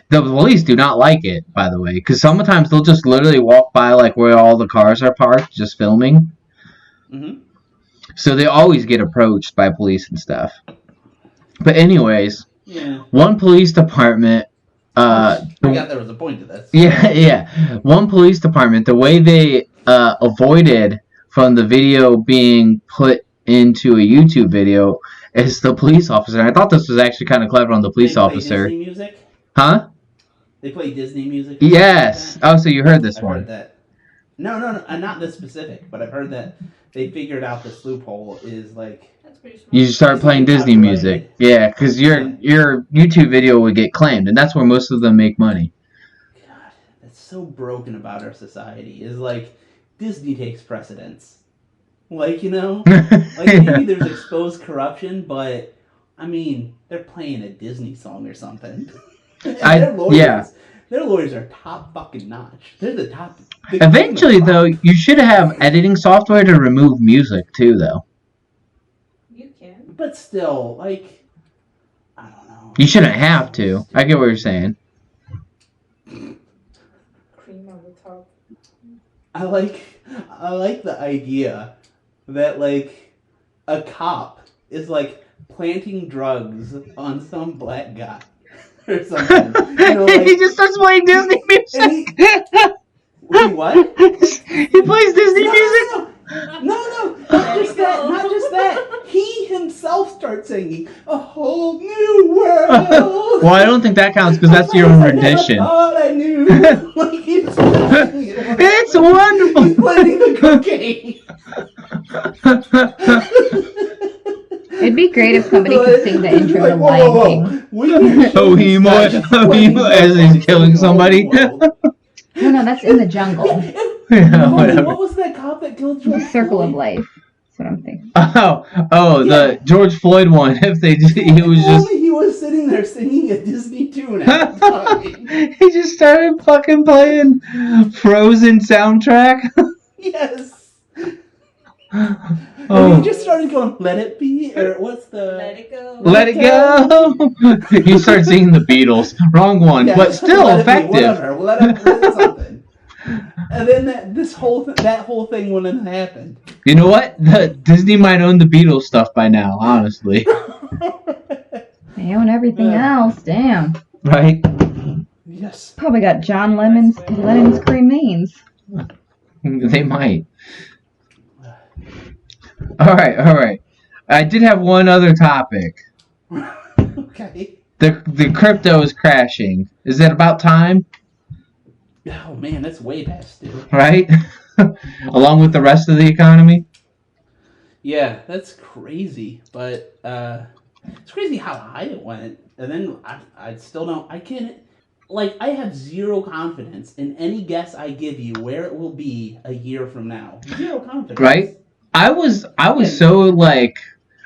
The police do not like it, by the way, because sometimes they'll just literally walk by like where all the cars are parked, just filming. Mm-hmm. So they always get approached by police and stuff. But anyways, Yeah. one police department. I forgot there was a point to this. Yeah. One police department, the way they avoided from the video being put into a YouTube video is the police officer. And I thought this was actually kind of clever on the police They play officer. Disney music? Huh? They play Disney music? Yes. Oh, so you heard this I've one. heard that. No, not this specific, but I've heard that they figured out this loophole is like That's pretty smart. You start playing Disney music. Yeah, because your YouTube video would get claimed, and that's where most of them make money. God, that's so broken about our society. Is like Disney takes precedence. Like, you know? Like maybe there's exposed corruption, but I mean, they're playing a Disney song or something. Their lawyers are top fucking notch. They're the top. Eventually, though, you should have editing software to remove music, too, though. You can. But still, like, I don't know. You shouldn't have to. I get what you're saying. Cream on the top. I like the idea that like a cop is like planting drugs on some black guy or something. You know, like, He just starts playing Disney music. wait, what? He plays Disney music? No, not just that. He himself starts singing a whole new world. Well, I don't think that counts because that's your own rendition. All I knew. Like, he's singing it. It's wonderful. He's playing the cocaine. It'd be great if somebody could sing the intro to Lion King. Oh, he as he's killing somebody. No, that's in the jungle. Yeah, whatever. What was that cop that killed George Circle of Floyd? Life. That's what I'm thinking. The George Floyd one. If they just, he was just. He was sitting there singing a Disney tune at the time. He just started fucking playing Frozen soundtrack. Yes. Oh. And he just started going, "Let it be," or what's the? Let it go. Let it go. You start singing the Beatles. Wrong one, Yeah, but still let it be, effective. whatever. Let it something. And then that whole thing wouldn't have happened. You know what? Disney might own the Beatles stuff by now, honestly. They own everything else. Damn. Right? Yes. Probably got John Lennon's cremains. They might. All right. I did have one other topic. Okay. The crypto is crashing. Is it about time? Oh man, that's way past due. Right? Along with the rest of the economy? Yeah, that's crazy. But it's crazy how high it went. And then I still don't. I can't. Like, I have zero confidence in any guess I give you where it will be a year from now. Zero confidence. Right? I was so like.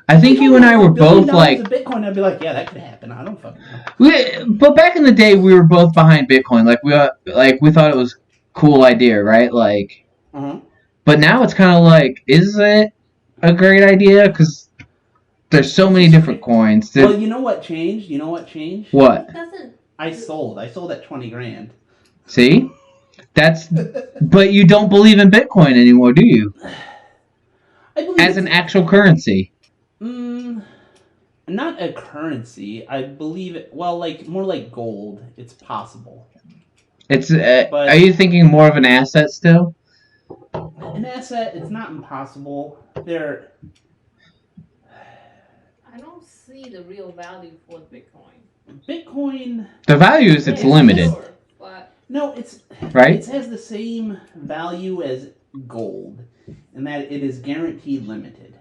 I think you and I were both like. Bitcoin, I'd be like, yeah, that could happen. I don't fucking know. But back in the day, we were both behind Bitcoin. We thought it was a cool idea, right? Like. Uh-huh. But now it's kind of like, is it a great idea? Because there's so many different coins. Well, you know what changed? What? It doesn't. I sold at 20 grand. See? But you don't believe in Bitcoin anymore, do you? I believe As an actual currency. Not a currency. I believe it. Well, like more like gold. It's possible. It's. But- Are you thinking more of an asset still? An asset. It's not impossible. I don't see the real value for Bitcoin. The value is it's limited, Sure, but No, it's right? It has the same value as gold, in that it is guaranteed limited.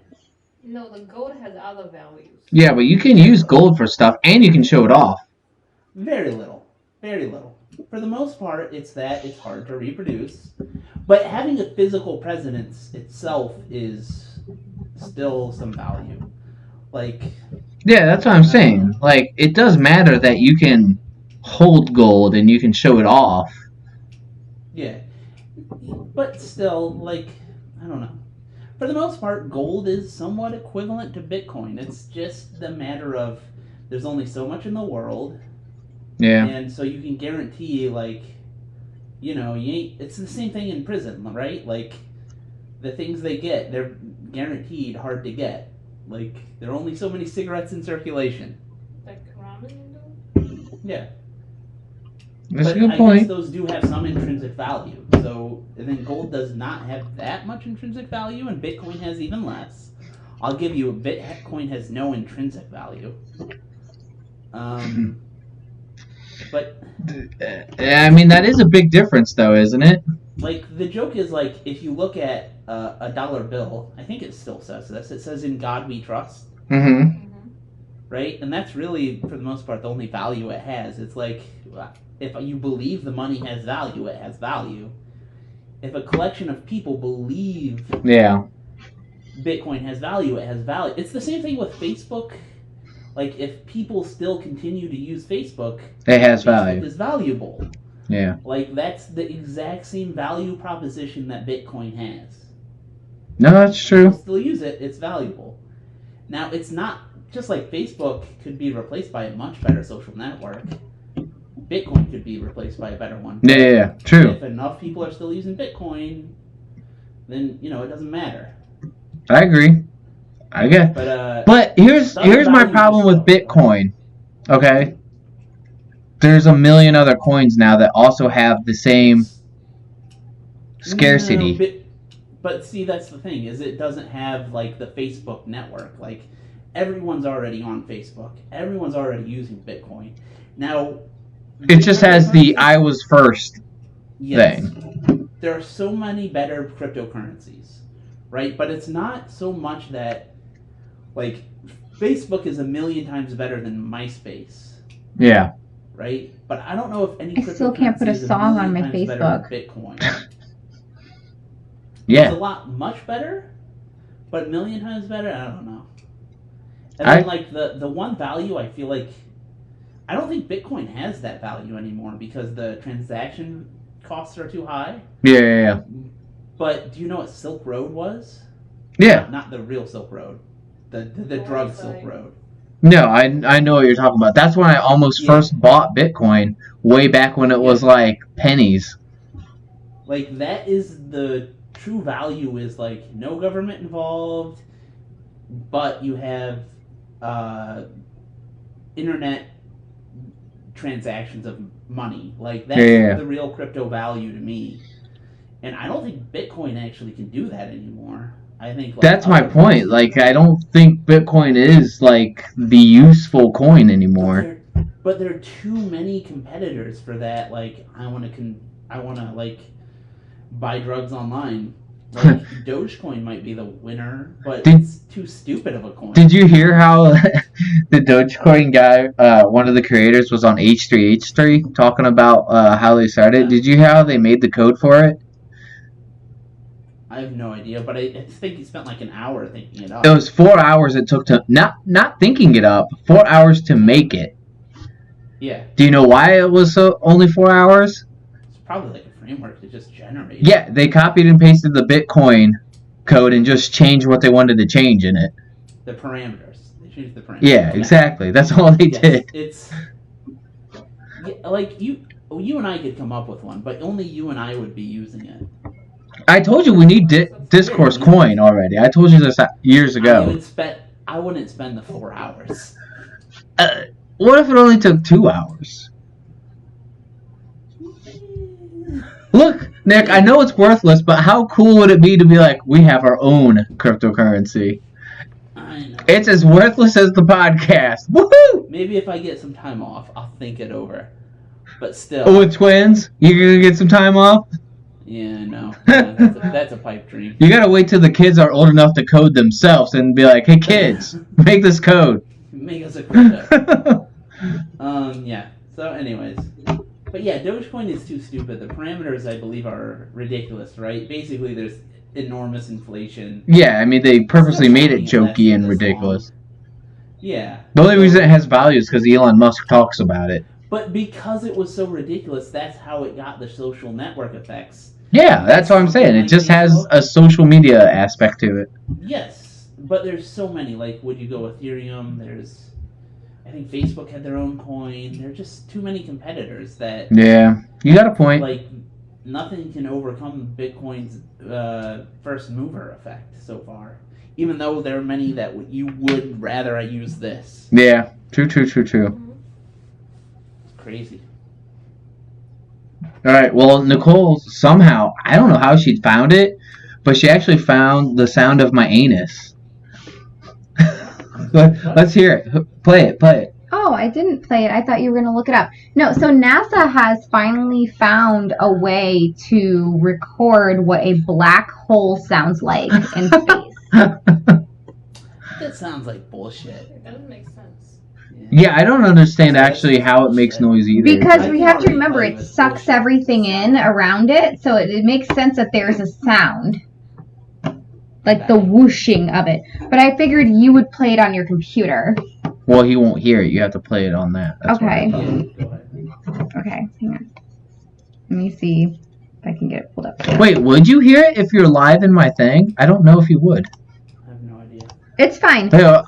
no, the gold has other values. Yeah, but you can use gold for stuff, and you can show it off. Very little. Very little. For the most part, it's that it's hard to reproduce. But having a physical presence itself is still some value. Like, Yeah, that's what I'm saying. Like, it does matter that you can hold gold and you can show it off. yeah. But still, like, I don't know. For the most part, gold is somewhat equivalent to Bitcoin. It's just the matter of there's only so much in the world. Yeah. And so you can guarantee, like, you know, it's the same thing in prison, right? Like, the things they get, they're guaranteed hard to get. Like, there are only so many cigarettes in circulation. Like ramen? Yeah. That's But a good I point. guess those do have some intrinsic value. So, and then gold does not have that much intrinsic value, and Bitcoin has even less. I'll give you Bitcoin has no intrinsic value. But I mean, that is a big difference, though, isn't it? like, the joke is, like, if you look at a dollar bill, I think it still says this. It says, "In God we trust," Mm-hmm. right? And that's really, for the most part, the only value it has. It's like, if you believe the money has value, it has value. If a collection of people believe Yeah. Bitcoin has value, it has value. It's the same thing with Facebook. Like, if people still continue to use Facebook, It has Facebook value. is valuable. Yeah. Like, that's the exact same value proposition that Bitcoin has. No, that's true. People still use it, it's valuable. Now, it's not, just like Facebook could be replaced by a much better social network, Bitcoin could be replaced by a better one. Yeah, true. If enough people are still using Bitcoin, then, you know, it doesn't matter. I agree. I get. But here's my problem with Bitcoin. Okay. There's a million other coins now that also have the same scarcity. No, but see, that's the thing, is it doesn't have, like, the Facebook network. Like, everyone's already on Facebook. Everyone's already using Bitcoin. Now, It just has the "I was first" thing. There are so many better cryptocurrencies, right? But it's not so much that, like, Facebook is a million times better than MySpace, Yeah. right? But I don't know if any I still can't put a cryptocurrency is song on million my times better Facebook. than Bitcoin. It's Yeah. a lot much better, but a million times better, I don't know. And then, like, the one value, I feel like, I don't think Bitcoin has that value anymore because the transaction costs are too high. Yeah. But do you know what Silk Road was? Yeah. Not the real Silk Road. The What drug was Silk I- Road. No, I know what you're talking about. That's when I almost first bought Bitcoin, way back when it was like pennies. Like, that is the true value, is, like, no government involved, but you have internet transactions of money. Like, that's the real crypto value to me. And I don't think Bitcoin actually can do that anymore. I think, like, That's my point. Like, I don't think Bitcoin is like the useful coin anymore. But there are too many competitors for that. Like, I want to like buy drugs online. Like, Dogecoin might be the winner, but it's too stupid of a coin. Did you hear how the Dogecoin guy, one of the creators, was on H3H3 talking about how they started? Did you hear how they made the code for it? I have no idea, but I think he spent like an hour thinking it up. It was 4 hours it took to not thinking it up. 4 hours to make it. Yeah. Do you know why it was only 4 hours? It's probably like a framework to just generate. Yeah, they copied and pasted the Bitcoin code and just changed what they wanted to change in it. The parameters. They changed the parameters. Yeah, exactly. That's all they did. It's like you and I could come up with one, but only you and I would be using it. I told you we need Discourse Coin already. I told you this years ago. I wouldn't spend the 4 hours. What if it only took 2 hours? Look, Nick, I know it's worthless, but how cool would it be to be like, we have our own cryptocurrency? I know. It's as worthless as the podcast. Woohoo! Maybe if I get some time off, I'll think it over. But still. Oh, with twins? You're gonna get some time off? Yeah, no. That's a pipe dream. You gotta wait till the kids are old enough to code themselves and be like, hey kids, make this code. Make us a crypto. Yeah. So anyways. But yeah, Dogecoin is too stupid. The parameters, I believe, are ridiculous, right? Basically, there's enormous inflation. Yeah, I mean, they purposely It's made it not lasting jokey and this ridiculous. long. Yeah. The only So- reason it has value is because Elon Musk talks about it. But because it was so ridiculous, that's how it got the social network effects. Yeah, that's what I'm saying. It just has a social media aspect to it. Yes, but there's so many. Like, would you go Ethereum? There's, I think Facebook had their own coin. There are just too many competitors that, Yeah, you got a point. like, nothing can overcome Bitcoin's first mover effect so far. Even though there are many that you would rather I use this. Yeah, true. It's crazy. All right, well, Nicole, somehow, I don't know how she found it, but she actually found the sound of my anus. Let's hear it. Play it. Oh, I didn't play it. I thought you were going to look it up. No, so NASA has finally found a way to record what a black hole sounds like in space. That sounds like bullshit. It doesn't make sense. Yeah, I don't understand actually how it makes noise either. Because we have to remember it sucks everything in around it, so it makes sense that there's a sound. Like the whooshing of it. But I figured you would play it on your computer. Well, he won't hear it. You have to play it on that. That's Okay. Yeah, go ahead. Okay, hang on. Let me see if I can get it pulled up. Wait, would you hear it if you're live in my thing? I don't know if you would. I have no idea. It's fine. Hey, So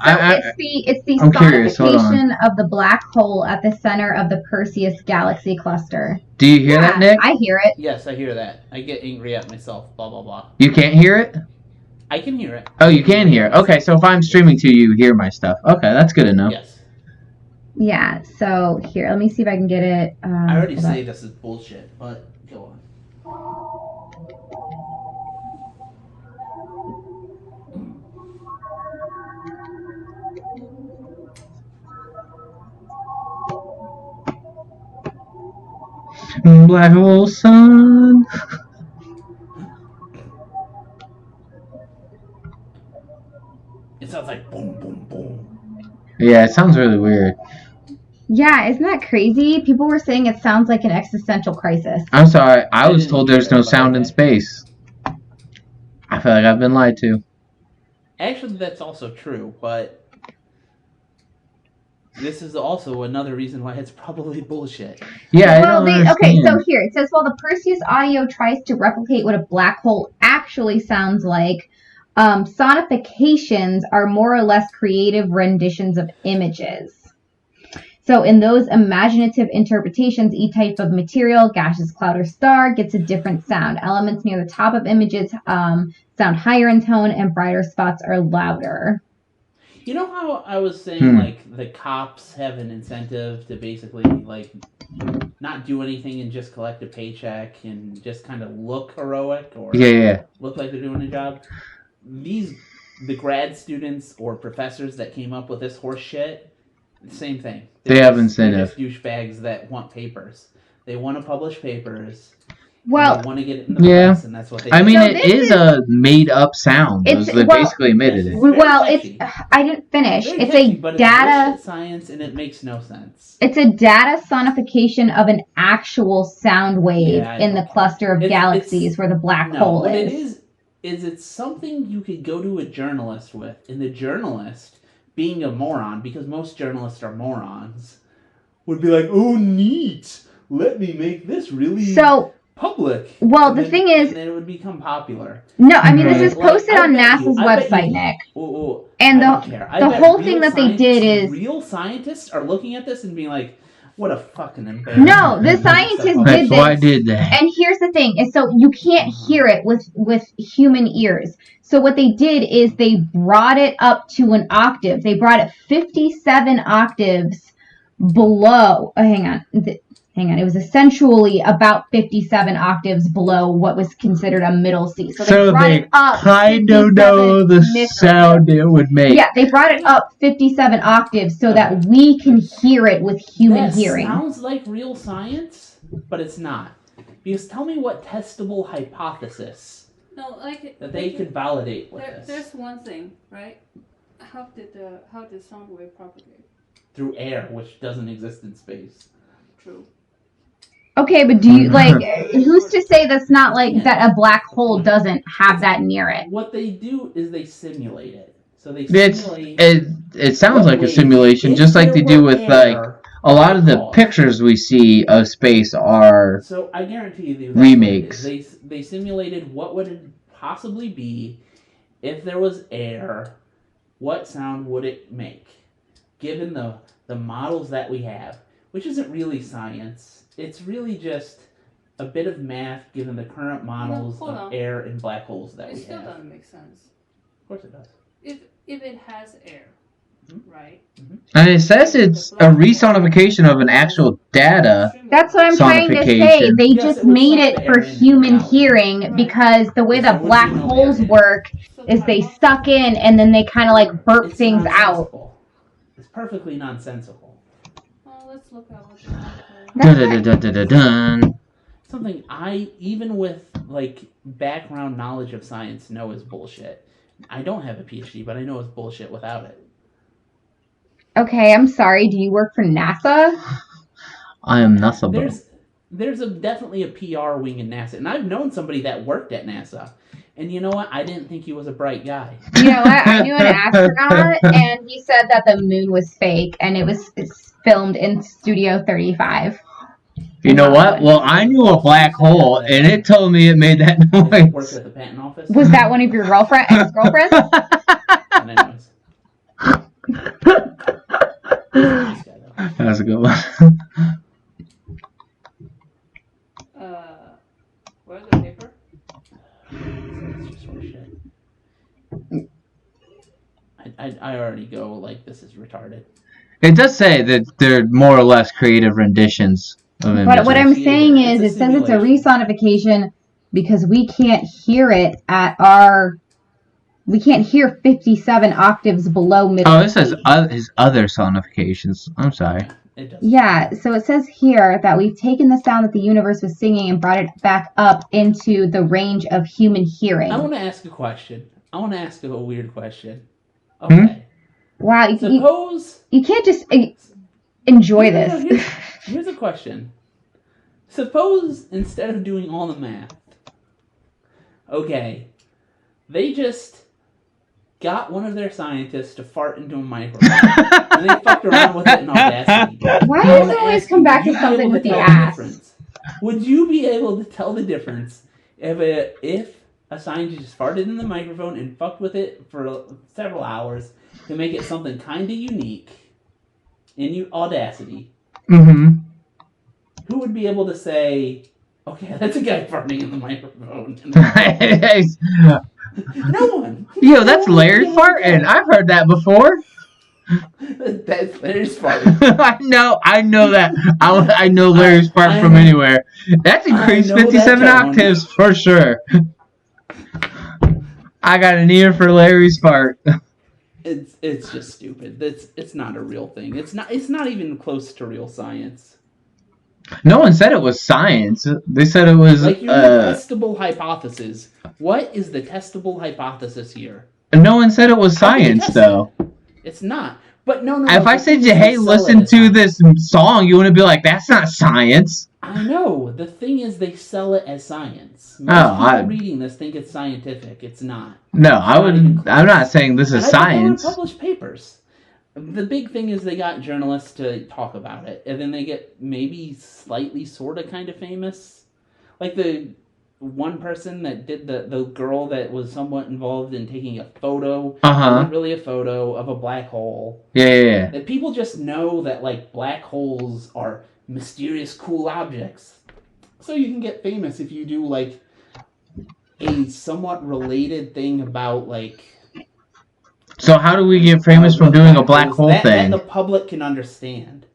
it's the I'm curious. Hold on. sonification of the black hole at the center of the Perseus galaxy cluster. Do you hear that, Nick? I hear it. Yes, I hear that. I get angry at myself. Blah blah blah. You can't hear it? I can hear it. Oh, you can hear it. Okay, so if I'm streaming to you, you hear my stuff. Okay, that's good enough. Yes. Yeah, so here, let me see if I can get it. I already hold on. say this is bullshit, but go on. Black hole sun. It sounds like boom, boom, boom. Yeah, it sounds really weird. Yeah, isn't that crazy? People were saying it sounds like an existential crisis. I'm sorry, I was didn't told hear there's no that, by sound the in way. space. I feel like I've been lied to. Actually, that's also true, but this is also another reason why it's probably bullshit. Yeah, Well, I don't okay, understand. so here it says, while the Perseus audio tries to replicate what a black hole actually sounds like, sonifications are more or less creative renditions of images. So in those imaginative interpretations, each type of material, gaseous cloud or star, gets a different sound. Elements near the top of images sound higher in tone, and brighter spots are louder. You know how I was saying, like, the cops have an incentive to basically, like, not do anything and just collect a paycheck and just kind of look heroic or Yeah. look like they're doing a job? The grad students or professors that came up with this horse shit, same thing. They have incentive. They're just douchebags that want papers. They want to publish papers. Well, They want to get it in the Yeah. press, and that's what they I do. mean, So it this is is- a made-up sound. It's- They well, basically admitted it. well, Very it's catchy. I didn't finish. Very It's catchy, a but data. It's science, and it makes no sense. It's a data sonification of an actual sound wave Yeah, I in the know. cluster of It's- galaxies where the black No, hole what is. it is it's something you could go to a journalist with, and the journalist, being a moron, because most journalists are morons, would be like, "Oh, neat! Let me make this really So, public." well, And the then- thing is, and then it would become popular. no, I mean, this is Like, posted I on bet you- NASA's I bet website, you- Nick. Oh, And I don't care. I the bet whole real thing that they did is- real scientists are looking at this and being like, "What a fucking embarrassment." No, the scientists did That's why I this. did that. And here's the thing, is so you can't hear it with human ears. So what they did is they brought it up to an octave. They brought it 57 octaves below. Hang on. It was essentially about 57 octaves below what was considered a middle C. So they brought it up kind of 57 know the mid- sound it would make. Yeah, they brought it up 57 octaves so that we can hear it with human That hearing. sounds like real science, but it's not. Because tell me what testable hypothesis No, like that they could validate with this there's one thing, right? How did sound wave propagate? through air, which doesn't exist in space. True. Okay, but do you like? Who's to say that's not like that? A black hole doesn't have that near it. What they do is they simulate it. So they It's simulate. it sounds like a waves. simulation, If just like there they do were with like air, a lot of the cause. pictures we see of space are. So I guarantee you, that's Remakes. what it is. They simulated what would it possibly be if there was air. What sound would it make, given the models that we have, which isn't really science. It's really just a bit of math, given the current models hold of on. air and black holes that It we still have. doesn't make sense. Of course it does. If it has air, right? And it says it's a resonification of an actual data. That's what I'm trying to say. Sonification. They Yes, just it would made suck it the for air in human reality. hearing Right. because the way So that would black be no holes air in. work is they suck in and then they kind of like burp It's things out. nonsensical. It's perfectly nonsensical. Well, let's look at what they have. That's Dun, dun, dun, dun, dun. Something I, even with like background knowledge of science, know is bullshit. I don't have a PhD, but I know it's bullshit without it. Okay, I'm sorry. Do you work for NASA? I am nothing but. There's definitely a PR wing in NASA, and I've known somebody that worked at NASA, and you know what? I didn't think he was a bright guy. You know what? I knew an astronaut, and he said that the moon was fake, and it's filmed in Studio 35. You know what? Well, I knew a black hole, and it told me it made that He worked noise. at the patent office. Was that one of your ex-girlfriends? And anyways, this guy, though. That's a good one. Where's the paper? It's just horseshit. I already go like this is retarded. It does say that they're more or less creative renditions of images. But what I'm Yeah, saying it's is, a it says it's a simulation. resonification because we can't hear it at our. We can't hear 57 octaves below middle. Oh, it says key. his other sonifications. I'm sorry. It does. Yeah, so it says here that we've taken the sound that the universe was singing and brought it back up into the range of human hearing. I want to ask a question. I want to ask a weird question. Okay. Wow, you Suppose. can't just enjoy No, this. here's a question. Suppose instead of doing all the math, okay, they just got one of their scientists to fart into a microphone, and they fucked around with it in Audacity. Why I does wanna it always ask come you, back would to you be something able with to the tell ass? difference? Would you be able to tell the difference if a scientist farted in the microphone and fucked with it for several hours to make it something kind of unique in Audacity? Mm-hmm. Who would be able to say, okay, that's a guy farting in the microphone? No one. Yo, that's No one Larry would be able to farting. tell. I've heard that before. That's Larry's farting. I know that. I know Larry's fart from anywhere. That's increased I know that 57 tone. octaves for sure. I got an ear for Larry's fart. It's just stupid. It's not a real thing. It's not even close to real science. No one said it was science. They said it was Like your testable hypothesis. What is the testable hypothesis here? no one said it was How do you science test though. it? It's not. But no. If I the said thing you, is hey, they sell listen it as to science. this song, you wouldn't be like, that's not science. I know. The thing is, they sell it as science. Most Oh, people reading this think it's scientific. It's not. No, It's not even close. I'm not saying this is And I think they science. would publish papers. The big thing is they got journalists to talk about it, and then they get maybe slightly, sort of, kind of famous. Like the one person that did the girl that was somewhat involved in taking a photo. It wasn't really a photo of a black hole. Yeah. That people just know that like black holes are mysterious, cool objects. So you can get famous if you do like a somewhat related thing about like. So how do we get famous from doing a black hole that thing? the public can understand.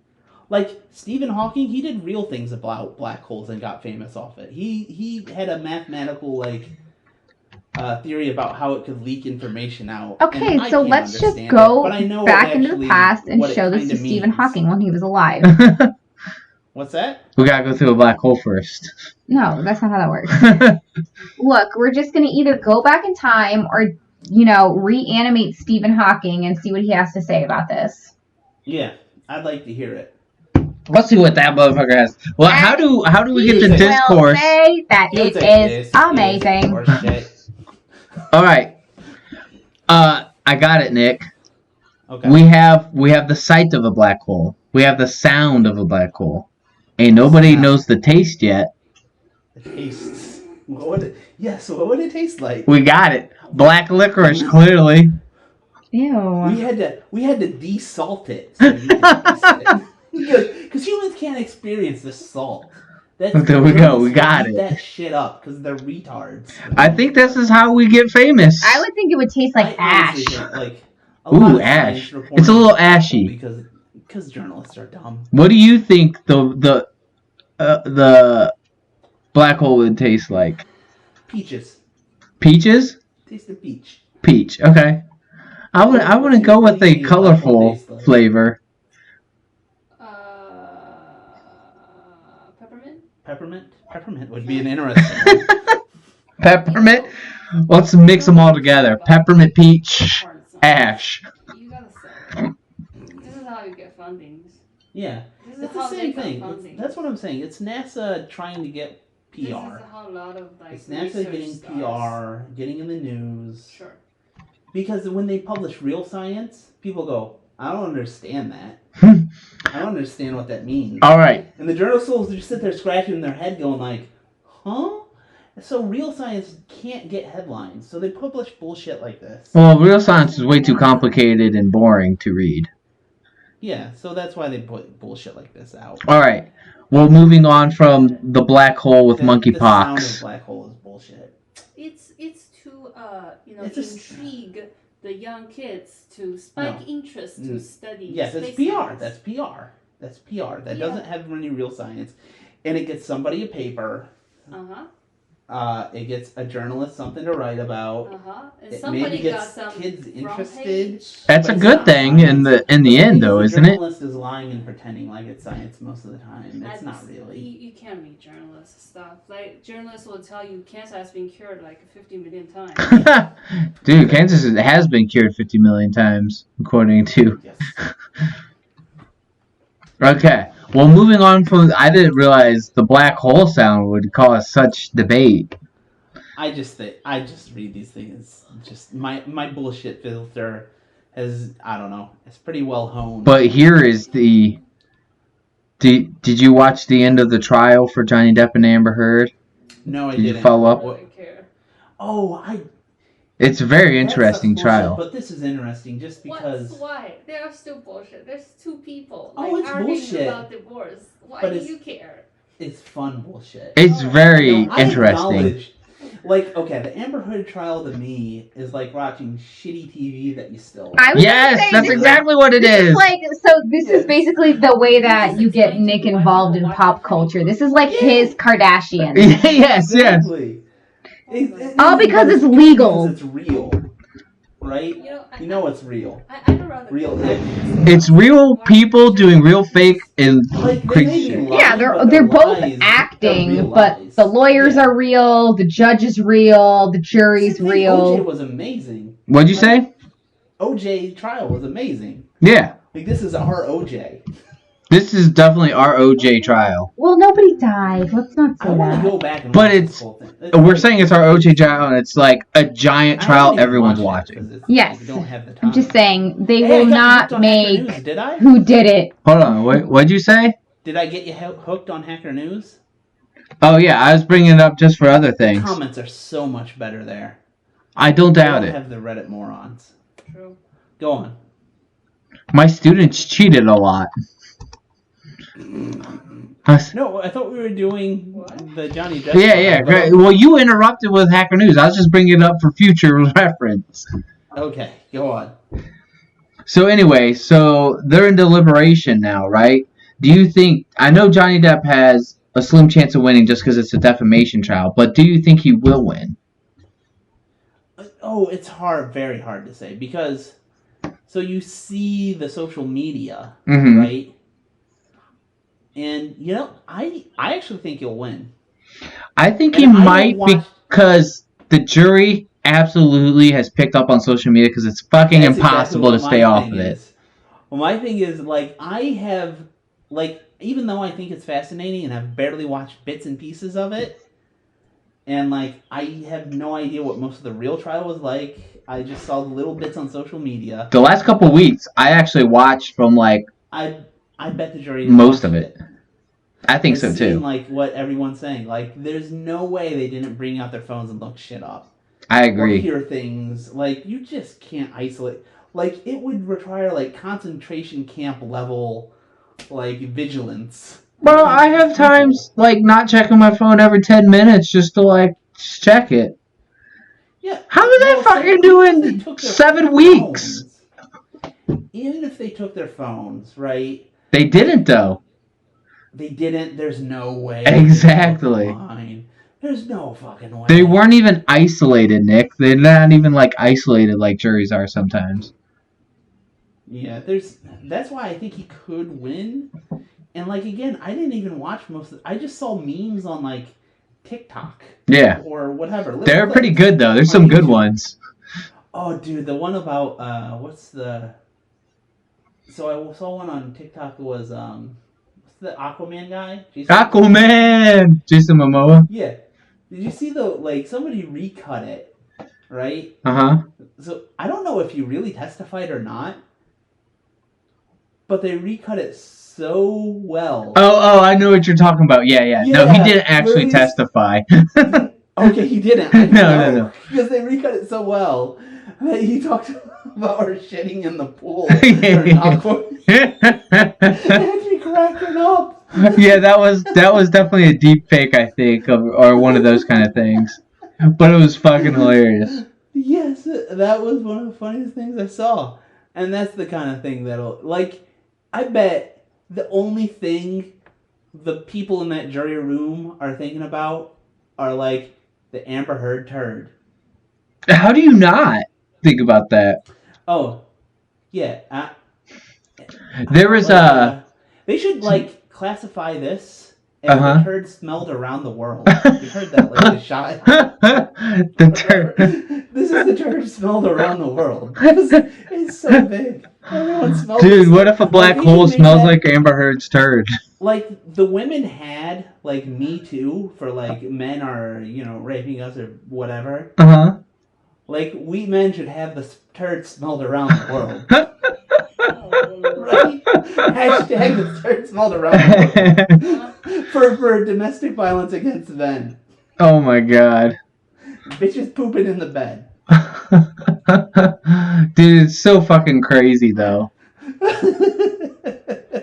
Like Stephen Hawking, he did real things about black holes and got famous off it. He had a mathematical like theory about how it could leak information out. Okay, and I so can't let's just understand go it, but I know back into the actually past and what it show this to kinda Stephen means. Hawking when he was alive. What's that? We gotta go through a black hole first. No, that's not how that works. Look, we're just going to either go back in time or, reanimate Stephen Hawking and see what he has to say about this. Yeah, I'd like to hear it. Let's see what that motherfucker has. Well, how do we get the Will discourse? say that He would it say is amazing. Or shit. All right. I got it, Nick. Okay. We have the sight of a black hole. We have the sound of a black hole. Ain't nobody knows the taste yet. The tastes. What would it taste like? We got it. Black licorice, clearly. Ew. We had to desalt it. So you could taste it. Because humans can't experience the salt. There we go. We got eat it. that shit up because they're retards. I think this is how we get famous. I would think it would taste like I ash. honestly think, like, a lot Ooh, of ash. science reporting It's a little ashy. Because journalists are dumb. What do you think the black hole would taste like? Peaches. Peaches? Taste of peach. Peach. Okay. I wouldn't go with a colorful flavor. Peppermint. Peppermint would be an interesting one. Peppermint. Let's mix them all together. Peppermint, peach, ash. You gotta say. This is how you get fundings. Yeah. This is It's the how they same get thing. funding. That's what I'm saying. It's NASA trying to get PR. This is how a lot of like It's NASA research getting starts. PR, getting in the news. Sure. Because when they publish real science, people go, I don't understand that. I don't understand what that means. All right. And the journalists just sit there scratching their head going like, huh? So real science can't get headlines. So they publish bullshit like this. Well, real science is way too complicated and boring to read. Yeah, so that's why they put bullshit like this out. All right. Well, moving on from the black hole with The sound of monkeypox. black hole is bullshit. It's to It's just- intrigue the young kids to spike interest to study. Yes, it's space PR. science. That's PR. That's PR. That Yeah. doesn't have any real science. And it gets somebody a paper. It gets a journalist something to write about. And It somebody maybe got gets some kids front interested. page. That's But a it's good not thing in science. the end, though, The isn't it? journalist is lying and pretending like it's science most of the time. It's not really. You can't read journalist stuff. Like journalists will tell you cancer has been cured like 50 million times. Dude, cancer has been cured 50 million times, according to. Yes. Okay. Well, moving on from, I didn't realize the black hole sound would cause such debate. I just read these things. Just my bullshit filter has, I don't know, it's pretty well honed. But here is the. Did you watch the end of the trial for Johnny Depp and Amber Heard? No, I Did you didn't. follow up? I don't care. Oh, It's a very that's interesting bullshit, trial. But this is interesting just because. Why? They are still bullshit. There's two people Oh, it's arguing bullshit. about divorce. Why But do it's- you care? It's fun bullshit. It's very I interesting. acknowledge- Like, okay, the Amber Heard trial to me is like watching shitty TV that you still. I was Yes, gonna say, that's this exactly what it This is. is like, so this Yeah. is basically the way that This you is get explaining Nick to why involved people in watch pop it. culture. This is like Yeah. his Kardashian. Yes. Exactly. All because it's legal. Because it's real, right? You know it's real. I'd rather Real. It's real people doing real fake and Like, they crazy may be shit. lying, Yeah, but they're their both lies are acting, real but lies. the lawyers Yeah. are real, the judge is real, the jury's See, OJ real. was amazing. What'd you say? OJ trial was amazing. Yeah. Like, this is our OJ. This is definitely our OJ trial. Well, nobody died. Let's not I say want to that. go back and But watch it's- this whole thing. We're saying it's our OJ trial, and it's like a giant I trial haven't even everyone's watched it watching. 'cause it's- Yes. we don't have the time. I'm just saying, they Hey, I will got not hooked on Hacker News, make Did I? who did it. Hold on, what'd you say? Did I get you hooked on Hacker News? Oh yeah, I was bringing it up just for other things. Comments are so much better there. I don't They doubt don't it. have the Reddit morons. True. Go on. My students cheated a lot. No, I thought we were doing the Johnny Depp. Yeah, great. Well, you interrupted with Hacker News. I was just bringing it up for future reference. Okay, go on. So anyway, so they're in deliberation now, right? Do you think, I know Johnny Depp has a slim chance of winning just because it's a defamation trial, but do you think he will win? Oh, it's hard, very hard to say, because, so you see the social media, Mhm. right? And, you know, I actually think he'll win. I think he And I might don't watch- because the jury absolutely has picked up on social media because it's fucking That's impossible exactly to what stay my off thing of it. is. Well, my thing is, like, I have, like, even though I think it's fascinating and I've barely watched bits and pieces of it, and like I have no idea what most of the real trial was like. I just saw the little bits on social media. The last couple weeks, I actually watched from like I bet the jury most of it. I think I've so seen, too. like what everyone's saying. Like, there's no way they didn't bring out their phones and look shit up. I Or agree. hear things. Like, you just can't isolate. Like, it would require like concentration camp level, like vigilance. Bro, I have times like not checking my phone every 10 minutes just to like just check it. Yeah. How are they fucking doing 7 weeks? Even if they took their phones, right? They didn't though. They didn't. There's no way. Exactly. There's no fucking way. They weren't even isolated, Nick. They're not even like isolated like juries are sometimes. Yeah, that's why I think he could win. And like again, I didn't even watch most of I just saw memes on like TikTok. Yeah. Or whatever. They're pretty good though. There's some good ones. Oh dude, the one about so I saw one on TikTok that was what's the Aquaman guy? Aquaman! Jason Momoa? Yeah. Did you see somebody recut it, right? Uh-huh. So I don't know if he really testified or not, but they recut it so well. Oh, I know what you're talking about. Yeah. No, he didn't actually testify. Okay, he didn't. No. Because they recut it so well that he talked about her shitting in the pool. Actually cracking up. Yeah, that was definitely a deep fake, I think, or one of those kind of things. But it was fucking hilarious. Yes, that was one of the funniest things I saw. And that's the kind of thing that'll I bet the only thing the people in that jury room are thinking about are like the Amber Heard turd. How do you not think about that? Oh, yeah. There was they should classify this as the turd smelled around the world. You heard that the shot. The turd. This is the turd smelled around the world. It's so big. Everyone smells. Dude, what if a black hole smells like Amber Heard's turd? Like the women had Me Too for men are raping us or whatever. We men should have the turd smelled around the world. Right? Hashtag the turd smelled around the world. For domestic violence against men. Oh my god. Bitches pooping in the bed. Dude, it's so fucking crazy though.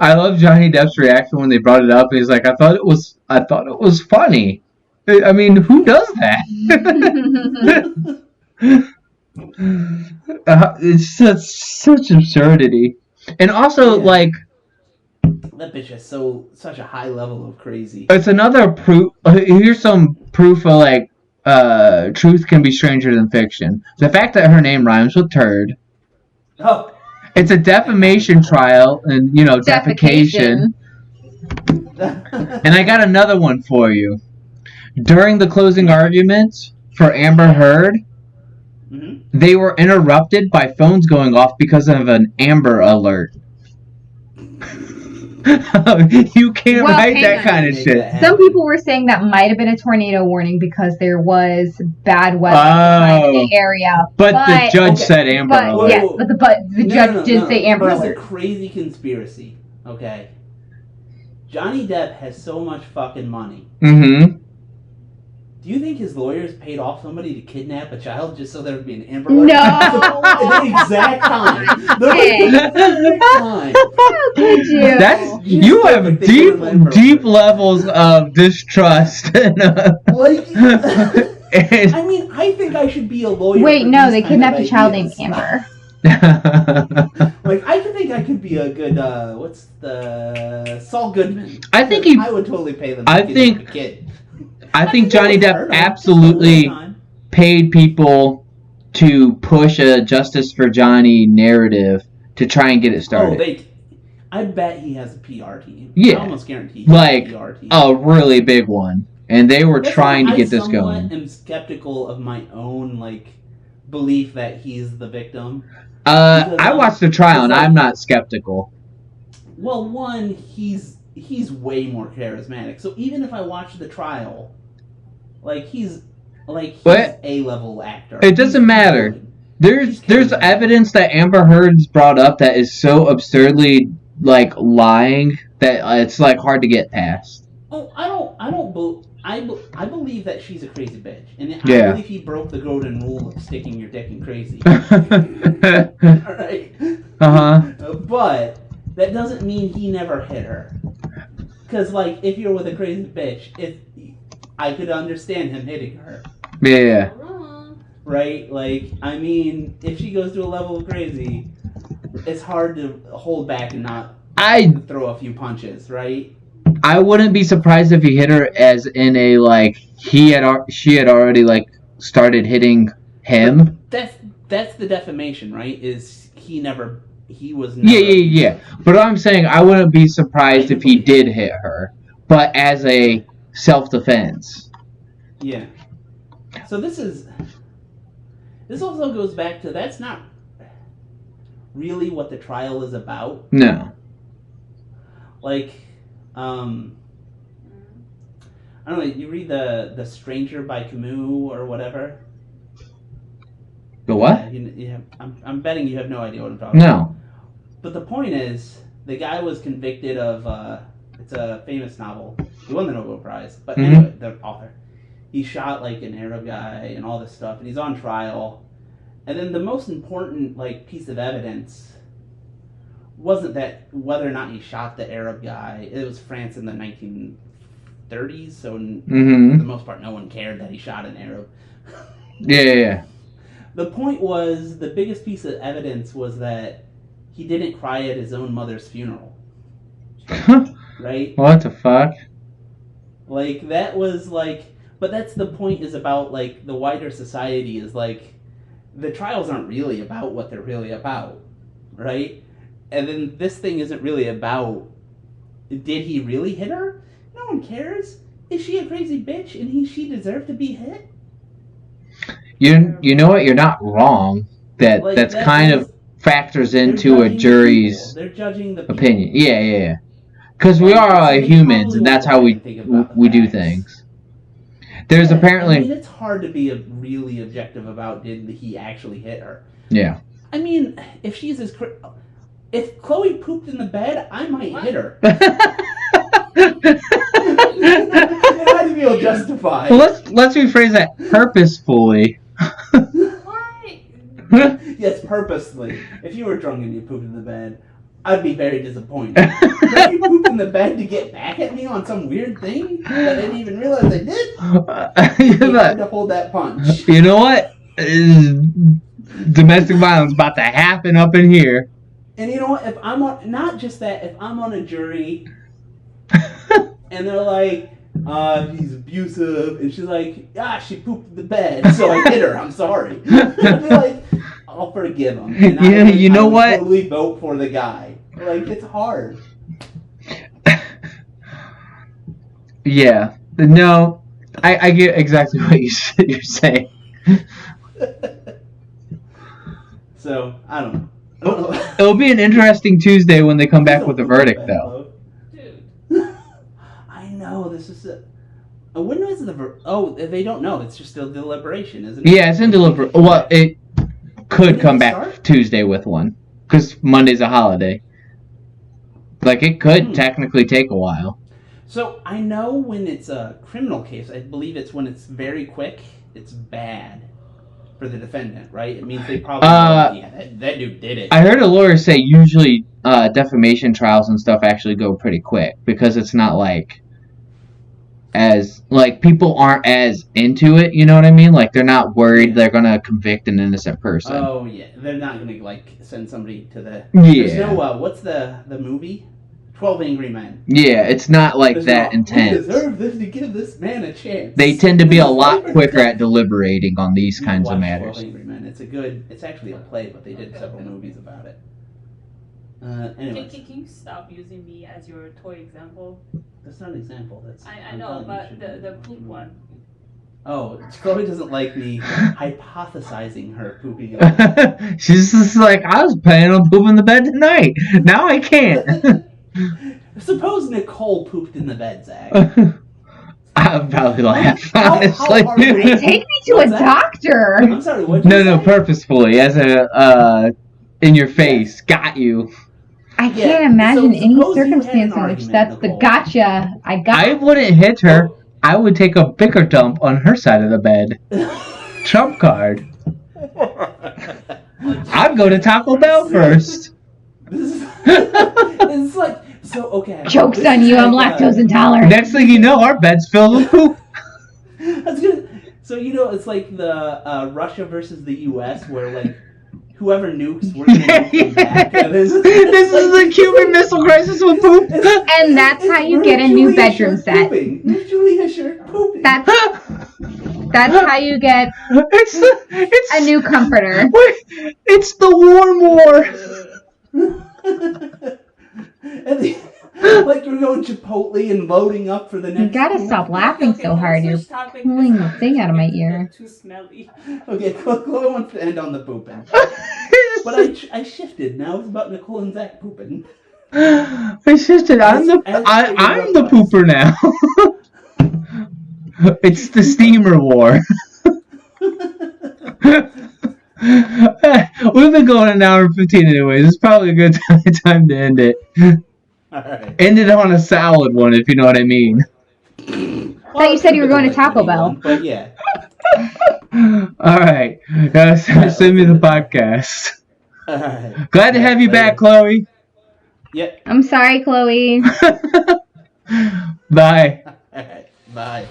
I love Johnny Depp's reaction when they brought it up. He's like, I thought it was funny. I mean, who does that? It's such absurdity. And also, that bitch has such a high level of crazy. It's another proof. Here's some proof of truth can be stranger than fiction. The fact that her name rhymes with turd. Oh. It's a defamation trial, and defecation. And I got another one for you. During the closing arguments for Amber Heard, they were interrupted by phones going off because of an Amber Alert. You can't write that kind of shit. Some people were saying that might have been a tornado warning because there was bad weather in the area. But the judge said Amber Alert. Yes, but the judge did say Amber Alert. It's a crazy conspiracy, okay? Johnny Depp has so much fucking money. Mm-hmm. Do you think his lawyers paid off somebody to kidnap a child just so there would be an Amber Alert? No! At the exact time. How could you? You have deep levels of distrust. I mean, I think I should be a lawyer. Wait, no, they kidnapped a child named Amber. I think I could be a good, Saul Goodman. I think I would totally pay them to kidnap a kid. I think Johnny Depp absolutely paid people to push a Justice for Johnny narrative to try and get it started. I bet he has a PR team. Yeah. I almost guarantee he has a PR team. A really big one. And they were trying to get this going. I am skeptical of my own, belief that he's the victim. I watched the trial and I'm not skeptical. Well, one, he's he's way more charismatic. So even if I watch the trial, like he's What? A-level actor. It doesn't matter. Good. There's evidence that Amber Heard's brought up that is so absurdly like lying that it's like hard to get past. Oh, I believe that she's a crazy bitch, and I Yeah. believe he broke the golden rule of sticking your dick in crazy. Alright? But that doesn't mean he never hit her. Because, like, if you're with a crazy bitch, I could understand him hitting her. Yeah. Right? Like, I mean, if she goes to a level of crazy, it's hard to hold back and not throw a few punches, right? I wouldn't be surprised if he hit her as in a like she had already like started hitting him. That's the defamation, right? Is he was never... Yeah. But I'm saying I wouldn't be surprised if he did hit her, but as a self-defense. Yeah. So this also goes back to that's not really what the trial is about. No. Like, I don't know, you read the Stranger by Camus or whatever? The what? Yeah, I'm betting you have no idea what I'm talking about. No. But the point is, the guy was convicted of, it's a famous novel. He won the Nobel Prize. But anyway, the author. He shot, like, an Arab guy and all this stuff, and he's on trial. And then the most important, like, piece of evidence wasn't that whether or not he shot the Arab guy. It was France in the 1930s, so for the most part, no one cared that he shot an Arab. Yeah. The point was, the biggest piece of evidence was that he didn't cry at his own mother's funeral. Right? What the fuck? Like, that was, like... But that's the point, is about, like, the wider society is, like, the trials aren't really about what they're really about, right? And then this thing isn't really about, did he really hit her? No one cares. Is she a crazy bitch and she deserved to be hit? You know what? You're not wrong. That's kind of factors into a jury's They're judging the people. opinion. Yeah. Because we are humans, and that's how we do things. There's apparently... I mean, it's hard to be really objective about did he actually hit her. Yeah. I mean, if she's as... If Chloe pooped in the bed, I might hit her. It had to feel justified. Well, let's rephrase that purposefully. Why? Yes, purposely. If you were drunk and you pooped in the bed, I'd be very disappointed. But if you pooped in the bed to get back at me on some weird thing that I didn't even realize I did, you had to hold that punch. You know what? Domestic violence about to happen up in here. And you know what? If I'm on, not just that, if I'm on a jury and they're like, he's abusive, and she's like, she pooped in the bed, so I hit her, I'm sorry. I'd be like, I'll forgive him. And I would totally vote for the guy. Like, it's hard. Yeah. No, I get exactly what you're saying. So, I don't know. It'll be an interesting Tuesday when they come back with a verdict, though. Dude. I know, this is when is the they don't know. It's just still deliberation, isn't it? Yeah, it's in deliberation. Well, it could come back Tuesday with one, because Monday's a holiday. Like, it could technically take a while. So, I know when it's a criminal case, I believe it's when it's very quick, it's bad for the defendant, right? It means they probably that dude did it. I heard a lawyer say usually defamation trials and stuff actually go pretty quick, because it's not like as like people aren't as into it, you know what I mean? Like, they're not worried they're gonna convict an innocent person. Oh yeah, they're not gonna like send somebody to the. Yeah. There's no what's the movie? 12 Angry Men. Yeah, it's not like that intense. We deserve this to give this man a chance. They tend to be a lot quicker at deliberating on these kinds of matters. 12 Angry Men. It's actually a play, but they did several movies about it. Anyway. Can you stop using me as your toy example? That's not an example. I know, but the poop one. Oh, Chloe doesn't like me hypothesizing her pooping. She's just like, I was planning on pooping in the bed tonight. Now I can't. Suppose Nicole pooped in the bed, Zach. I would probably laugh, How honestly. hard would it Take me to a What's that? doctor. I'm sorry, what did you No, say? purposefully, as a, in your face, got you. I Yeah, can't imagine so any suppose you had an circumstance in which argument, that's the Nicole. gotcha. I wouldn't hit her. I would take a bigger dump on her side of the bed. Trump card. I'd go to Taco Bell first. It's like, so, okay. Joke's this on is you, I'm like, lactose intolerant. Next thing you know, our bed's filled with poop. That's good. So, it's like the Russia versus the U.S. where, like, whoever nukes, we're going to nuke them back. This is the Cuban Missile Crisis with poop. And that's how you get a new bedroom set. Mutually assured pooping. That's how you get It's a new comforter. It's the warm war. And like you're going Chipotle and loading up for the next. You gotta stop laughing so hard. You're pulling the thing out of my ear. Too smelly. Okay, Chloe wants to end on the pooping. But I shifted. Now it's about Nicole and Zach pooping. I shifted. I'm the pooper now. It's the steamer war. We've been going an hour and 15 anyways. It's probably a good time to end it. Alright. End it on a salad one, if you know what I mean. I thought you said you were going to Taco Bell. But yeah. Alright. Send me the podcast. Alright. Glad to have you back, Chloe. Yep. I'm sorry, Chloe. Bye. Alright. Bye.